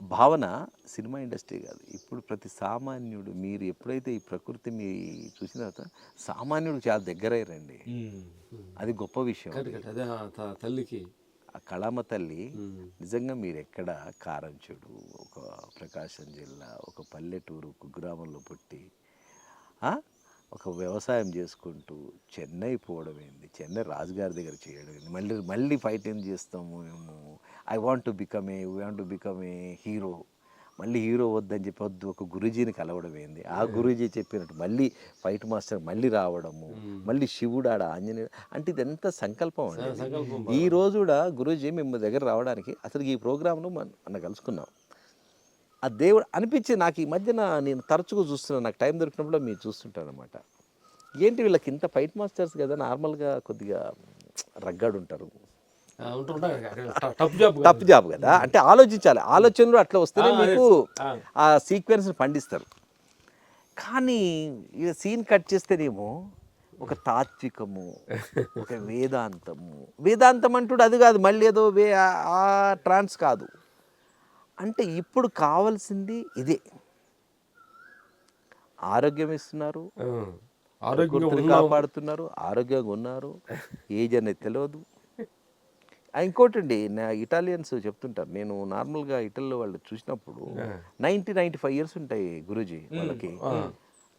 భావన సినిమా ఇండస్ట్రీ కాదు, ఇప్పుడు ప్రతి సామాన్యుడు, మీరు ఎప్పుడైతే ఈ ప్రకృతి మీ చూసిన తర్వాత సామాన్యుడు చాలా దగ్గరయ్యారండి. అది గొప్ప విషయం. అదే తల్లికి ఆ కళామ తల్లి నిజంగా మీరు ఎక్కడ కారంచెడు, ఒక ప్రకాశం జిల్లా, ఒక పల్లెటూరు కుగ్రామంలో పుట్టి ఒక వ్యవసాయం చేసుకుంటూ చెన్నై పోవడం ఏంది, చెన్నై రాజుగారి దగ్గర చేయడం ఏంది, మళ్ళీ ఫైట్ ఏం చేస్తాము మేము, we want to become a hero, మళ్ళీ హీరో వద్దని చెప్పి వద్దు, ఒక గురూజీని కలవడం ఏంది, ఆ గురూజీ చెప్పినట్టు మళ్ళీ ఫైట్ మాస్టర్ మళ్ళీ రావడము, మళ్ళీ శివుడు ఆడ ఆంజనేయుడు, అంటే ఇదంతా సంకల్పం అండి. ఈ రోజు కూడా గురూజీ మేము దగ్గర రావడానికి అసలు ఈ ప్రోగ్రామ్ను మన కలుసుకున్నాం. ఆ దేవుడు అనిపించి నాకు ఈ మధ్యన నేను తరచుగా చూస్తున్నాను, నాకు టైం దొరికినప్పుడు మీరు చూస్తుంటాను అనమాట. ఏంటి వీళ్ళకి ఇంత ఫైట్ మాస్టర్స్ కదా, నార్మల్గా కొద్దిగా రగ్గాడు ఉంటారు, టఫ్ జాబ్ కదా, అంటే ఆలోచించాలి, ఆలోచనలు అట్లా వస్తేనే మీకు ఆ సీక్వెన్స్ని పండిస్తారు. కానీ ఇక సీన్ కట్ చేస్తేనేమో ఒక తాత్వికము, ఒక వేదాంతం అంటూ అది కాదు, మళ్ళీ ఏదో ఆ ట్రాన్స్ కాదు. అంటే ఇప్పుడు కావాల్సింది ఇదే, ఆరోగ్యం ఇస్తున్నారు, కాపాడుతున్నారు, ఆరోగ్యంగా ఉన్నారు, ఏజ్ అనేది తెలియదు. ఇంకోటి అండి, నా ఇటాలియన్స్ చెప్తుంటారు, నేను నార్మల్గా ఇటలీలో వాళ్ళు చూసినప్పుడు 90-95 ఇయర్స్ ఉంటాయి గురూజీ వాళ్ళకి.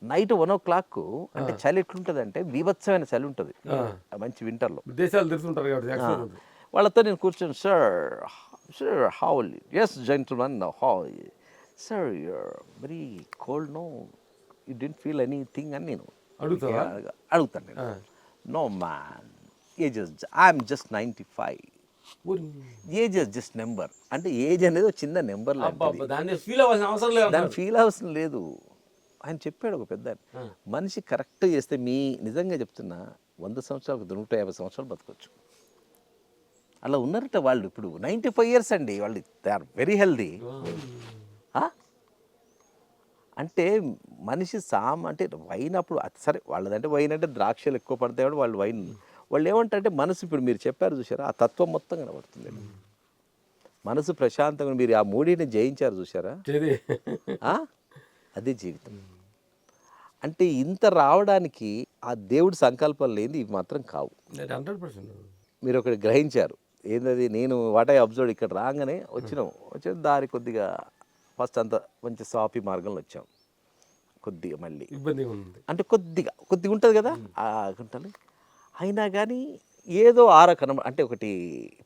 నైట్ 1 o'clock అంటే చలి ఎట్లుంటుంది అంటే బీభత్సమైన చలి ఉంటుంది మంచి వింటర్లో, దేశాలు తిరుగుతుంటారు. వాళ్ళతో నేను కూర్చొని sir how is gentlemen how sir you're very cold no you don't feel anything అని నేను అడుగుతాను. నేను no man I'm just 95. Age just number, అంటే ఏజ్ అనేది ఒక చిన్న నెంబర్, దాన్ని ఫీల్ అవసరం లేదు. ఆయన చెప్పాడు ఒక పెద్ద మనిషి కరెక్ట్ చేస్తే, మీ నిజంగా చెప్తున్నా 100 సంవత్సరాలకు 150 సంవత్సరాలు బతకొచ్చు. అలా ఉన్నారట వాళ్ళు. ఇప్పుడు 95 years అండి వాళ్ళు, దే ఆర్ వెరీ హెల్దీ. అంటే మనిషి అంటే వైన్ అప్పుడు సరే వాళ్ళదంటే వైన్ అంటే ద్రాక్షలు ఎక్కువ పడతాయి కాబట్టి వాళ్ళు వైన్, వాళ్ళు ఏమంటారంటే మనసు, ఇప్పుడు మీరు చెప్పారు చూసారా, ఆ తత్వం మొత్తం కనబడుతుంది. మనసు ప్రశాంతంగా, మీరు ఆ మూడిని జయించారు చూసారా, అదే జీవితం. అంటే ఇంత రావడానికి ఆ దేవుడి సంకల్పం లేని ఇవి మాత్రం కావు. 100% మీరు ఒకటి గ్రహించారు ఏంటది, నేను వాట్ ఐ అబ్జర్వ్, ఇక్కడ రాగానే వచ్చే దారి కొద్దిగా ఫస్ట్ అంత మంచి సాఫీ మార్గంలో వచ్చాం, కొద్దిగా మళ్ళీ ఇబ్బంది ఉంది, అంటే కొద్దిగా ఉంటుంది కదా గుంటలు, అయినా కానీ ఏదో అంటే ఒకటి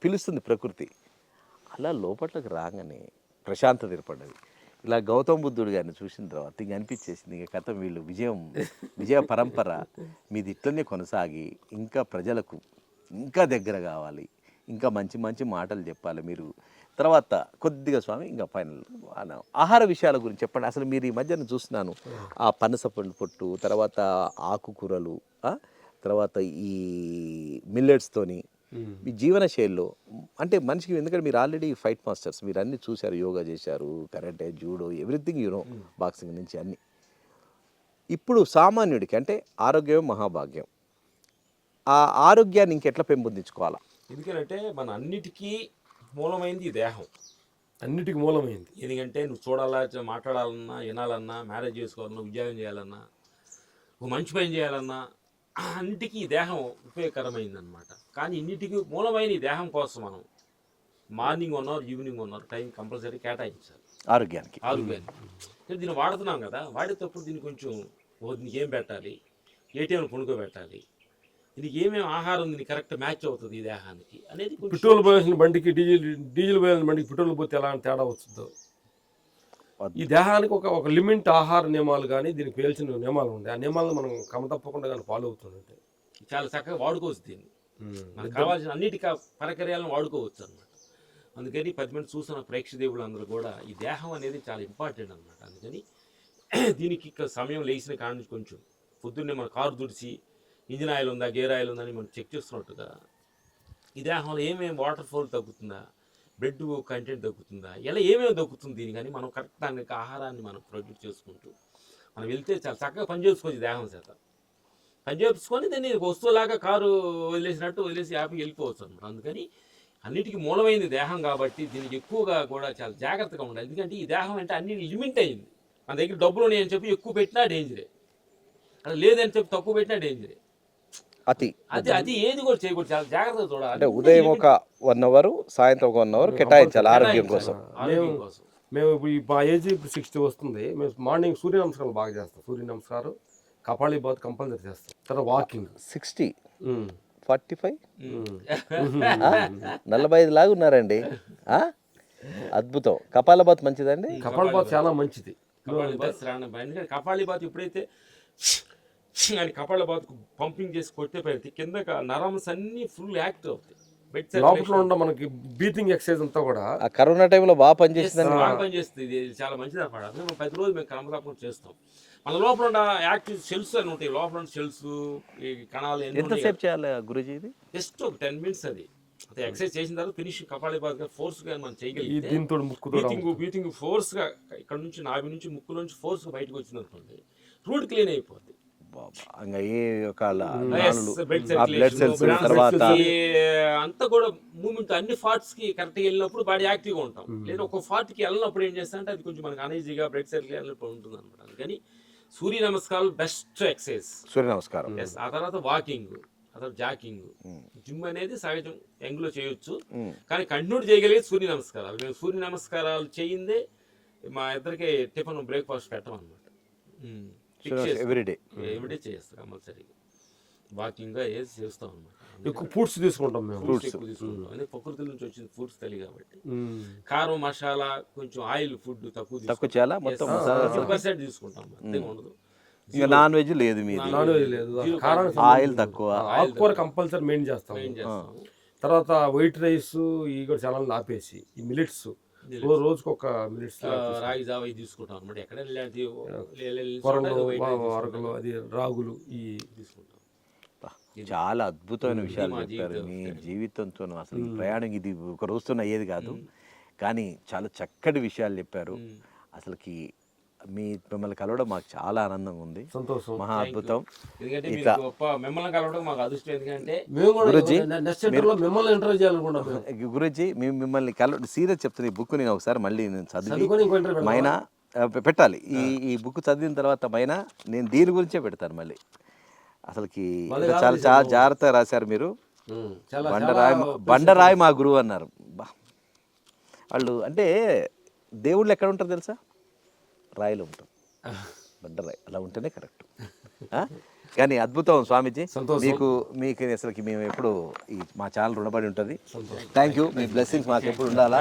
పిలుస్తుంది ప్రకృతి. అలా లోపట్లోకి రాగానే ప్రశాంతత ఏర్పడ్డది. ఇలా గౌతమ బుద్ధుడు గారిని చూసిన తర్వాత ఇంక అనిపించేసింది, ఇక కథ వీళ్ళు విజయ పరంపర మీది ఇట్లనే కొనసాగి ఇంకా ప్రజలకు ఇంకా దగ్గర కావాలి, ఇంకా మంచి మంచి మాటలు చెప్పాలి మీరు. తర్వాత కొద్దిగా స్వామి ఇంకా ఫైనల్ ఆహార విషయాల గురించి చెప్పండి. అసలు మీరు ఈ మధ్యన చూస్తున్నాను, ఆ పనస పండు పొట్టు, తర్వాత ఆకుకూరలు, తర్వాత ఈ మిల్లెట్స్తోని మీ జీవన శైలిలో, అంటే మనిషికి, ఎందుకంటే మీరు ఆల్రెడీ ఫైట్ మాస్టర్స్, మీరు అన్నీ చూశారు, యోగా చేశారు, కరాటే, జూడో, ఎవ్రీథింగ్ బాక్సింగ్ నుంచి అన్నీ. ఇప్పుడు సామాన్యుడికి అంటే ఆరోగ్యం మహాభాగ్యం, ఆ ఆరోగ్యాన్ని ఇంకెట్లా పెంపొందించుకోవాలా? ఎందుకంటే మన అన్నిటికీ మూలమైంది ఈ దేహం, అన్నిటికీ మూలమైంది. ఎందుకంటే నువ్వు చూడాలా, మాట్లాడాలన్నా, వినాలన్నా, మ్యారేజ్ చేసుకోవాలన్నా, ఉద్యోగం చేయాలన్నా, ఒక మంచి పని చేయాలన్నా, అన్నిటికీ ఈ దేహం ఉపయోగకరమైంది అనమాట. కానీ ఇన్నిటికీ మూలమైన ఈ దేహం కోసం మనం morning 1 hour evening 1 hour time compulsory కేటాయించాలి ఆరోగ్యానికి. దీన్ని వాడుతున్నాం కదా, వాడేటప్పుడు దీన్ని కొంచెం దీనికి ఏం పెట్టాలి, ఏటీఎంలో కొనుక్కోబెట్టాలి, దీనికి ఏమేమి ఆహారం దీనికి కరెక్ట్ మ్యాచ్ అవుతుంది ఈ దేహానికి అనేది. పెట్రోల్ పోయాల్సిన బండికి డీజిల్ పోయాల్సిన బండికి పెట్రోల్ పోతే ఎలా తేడా వస్తుందో, ఈ దేహానికి ఒక లిమిట్ ఆహార నియమాలు కానీ దీనికి పేల్చిన నియమాలు ఉంటాయి. ఆ నియమాలను మనం తప్పకుండా కానీ ఫాలో అవుతుందంటే చాలా చక్కగా వాడుకోవచ్చు, దీన్ని మనకు కావాల్సిన అన్నిటి పరికరాలను వాడుకోవచ్చు అనమాట. అందుకని 10 మంది చూసిన ప్రేక్షదేవులు అందరూ కూడా ఈ దేహం అనేది చాలా ఇంపార్టెంట్ అనమాట. అందుకని దీనికి సమయం లేచిన కాడ నుంచి కొంచెం పొద్దున్నే మన కారు తుడిచి ఇంజిన్ ఆయిల్ ఉందా, గేర్ ఆయిల్ ఉందా అని మనం చెక్ చేస్తున్నట్టుగా ఈ దేహంలో ఏమేమి వాటర్ ఫ్లో తగ్గుతుందా, బ్లడ్ కంటెంట్ తగ్గుతుందా, ఇలా ఏమేమి తగ్గుతుంది దీని కానీ మనం కరెక్ట్ దానికి ఆహారాన్ని మనం ప్రొడ్యూస్ చేసుకుంటూ మనం వెళ్తే చాలా చక్కగా పని చేసుకోవచ్చు దేహం చేత. పని చేసుకొని దాన్ని వస్తువులాగా కారు వదిలేసినట్టు వదిలేసి హ్యాపీగా వెళ్ళిపోవచ్చు అనమాట. అందుకని అన్నిటికీ మూలమైంది దేహం కాబట్టి దీనికి ఎక్కువగా కూడా చాలా జాగ్రత్తగా ఉండాలి. ఎందుకంటే ఈ దేహం అంటే అన్ని లిమిట్ అయింది. మన దగ్గర డబ్బులు ఉన్నాయని చెప్పి ఎక్కువ పెట్టినా డేంజరే, అది లేదని చెప్పి తక్కువ పెట్టినా డేంజరే. అతి అది ఏది కూడా చేయకూడదు, చాలా జాగ్రత్తగా చూడాలి. అంటే ఉదయం ఒక 1 అవర్, సాయంత్రం ఒక 1 అవర్ కేటాయించాలి ఆరోగ్యం కోసం. ఆరోగ్యం కోసం. మేము ఇప్పుడు మా ఏజ్ ఇప్పుడు 60 వస్తుంది. మేము మార్నింగ్ సూర్య నమస్కారాలు బాగా చేస్తాం. సూర్య నమస్కారం, కపాళీభాత్ కంపల్సరీ చేస్తాం. తర్వాత వాకింగ్. 60, 45, 45 లాగా ఉన్నారండి. అద్భుతం. కపాలభాత్ మంచిదండి. కపాళీభాత్ చాలా మంచిది. కపాళీభాత్ ఎందుకంటే కపాళీభాత్ ఎప్పుడైతే అని కపాళీభాత్ పంపింగ్ చేసి కొట్టే పడితే కింద నరమ్స్ అన్ని ఫుల్ యాక్టివ్ అవుతాయి. లోపల ఉన్న మనకి బ్రీతింగ్ ఎక్సర్సైజ్ అంతా కూడా ఆ కరోనా టైంలో బాగా పనిచేసిందండి. బాగా పనిచేస్తుంది. ఇది చాలా మంచిది అనమాట. అందుకే మేము ప్రతిరోజు మేము క్రమతప్పకుండా చేస్తాం. మన లోపల ఉన్న యాక్టివ్ సెల్స్ అని ఉంటాయి, లోపల ఉన్న సెల్స్, ఈ కణాలు ఎంతసేపు చేయాలి గురుజీ ఇది? జస్ట్ ఒక 10 minutes అది ఎక్సర్సైజ్ చేసిన తర్వాత ఫినిష్ కపాళీభాత్ ఫోర్స్ గా మనం చేయగలిగితే దీంతో ముక్కు బ్రీతింగ్ ఫోర్స్ గా ఇక్కడ నుంచి నాభి నుంచి ముక్కు నుంచి ఫోర్స్ గా బయటకు వచ్చిందనుకోండి, రూట్ క్లీన్ అయిపోద్ది. ఇంకా ఏ ఒక బ్లడ్ సెల్స్ తర్వాత అంతా కూడా మూమెంట్ అన్ని పార్ట్స్ కి కరెక్ట్ గా వెళ్ళినప్పుడు బాడీ యాక్టివ్ గా ఉంటాం. లేదా ఒక పార్ట్ కి వెళ్ళినప్పుడు ఏం చేస్తా అంటే అది కొంచెం మనకి అనీజీగా బ్లడ్ సర్కిల్ వెళ్ళినప్పుడు ఉంటుంది అనమాట. అందుకని సూర్య నమస్కారాలు బెస్ట్ ఎక్సర్సైజ్. సూర్య నమస్కారం. ఆ తర్వాత వాకింగ్, ఆ తర్వాత జాకింగ్. జిమ్ అనేది సహజం యంగ్ లో చేయొచ్చు, కానీ కంటిన్యూ చేయగలిగేది సూర్య నమస్కారాలు. మేము సూర్య నమస్కారాలు చేయిందే మా ఇద్దరికి టిఫిన్ బ్రేక్ఫాస్ట్ పెట్టమన్నమాట. ఎవ్రీడే చేస్తాం కంపల్సరీగా. వాకింగ్ గా వేసి చేస్తాం అనమాట. ఎక్కువ ఫ్రూట్స్ తీసుకుంటాం మేము. ఫ్రూట్స్ ఎక్కువ తీసుకుంటాం. అదే ప్రకృతి నుంచి వచ్చిన ఫ్రూట్స్ తెలియ కాబట్టి కారం, మసాలా, కొంచెం ఆయిల్ ఫుడ్ తక్కువ చేయాలా. మొత్తం 100% తీసుకుంటాం, అంతే ఉండదు. ఇంకా నాన్ వెజ్ లేదు మీది. నాన్ వెజ్ లేదు. కారం, ఆయిల్ తక్కువ. ఆకుకూర కంపల్సరీ మెయిన్ చేస్తాం. తర్వాత వైట్ రైస్ ఇవి కూడా చాలా ఆపేసి ఈ మిలిట్స్ రోజుకి ఒక మిలిట్స్, రాగి జావ తీసుకుంటాం అనమాట. ఎక్కడ అరకులు, అది రాగులు ఈ తీసుకుంటాం. చాలా అద్భుతమైన విషయాలు చెప్పారు. మీ జీవితంతో అసలు ఈ ప్రయాణం ఇది ఒక రోజుతో అయ్యేది కాదు, కానీ చాలా చక్కటి విషయాలు చెప్పారు. అసలుకి మిమ్మల్ని కలవడం మాకు చాలా ఆనందంగా ఉంది. సంతోషం. మహా అద్భుతం. ఎందుకంటే మిమ్మల్ని కలవడం మాకు అదృష్టం. ఎందుకంటే గురుజీ మిమ్మల్ని ఇంటర్వ్యూ చేయాలనుకుంటున్నాం. గురుజీ మిమ్మల్ని సీరియస్ చెప్తుంది. ఈ బుక్ నేను ఒకసారి మళ్ళీ నేను చదివి మైనా పెట్టాలి. ఈ బుక్ చదివిన తర్వాత మైనా నేను దీని గురించే పెడతాను మళ్ళీ. అసలుకి చాలా చాలా జాగ్రత్తగా రాశారు మీరు. బండరాయి మా గురువు అన్నారు. వాళ్ళు అంటే దేవుళ్ళు ఎక్కడ ఉంటారు తెలుసా? రాయిలో ఉంటాం. బండరాయి అలా ఉంటేనే కరెక్ట్. కానీ అద్భుతం స్వామీజీ. మీకు అసలుకి మేము ఎప్పుడు మా ఛానల్ రుణపడి ఉంటుంది. Thank you. మీ బ్లెస్సింగ్స్ మాకు ఎప్పుడు ఉండాలా.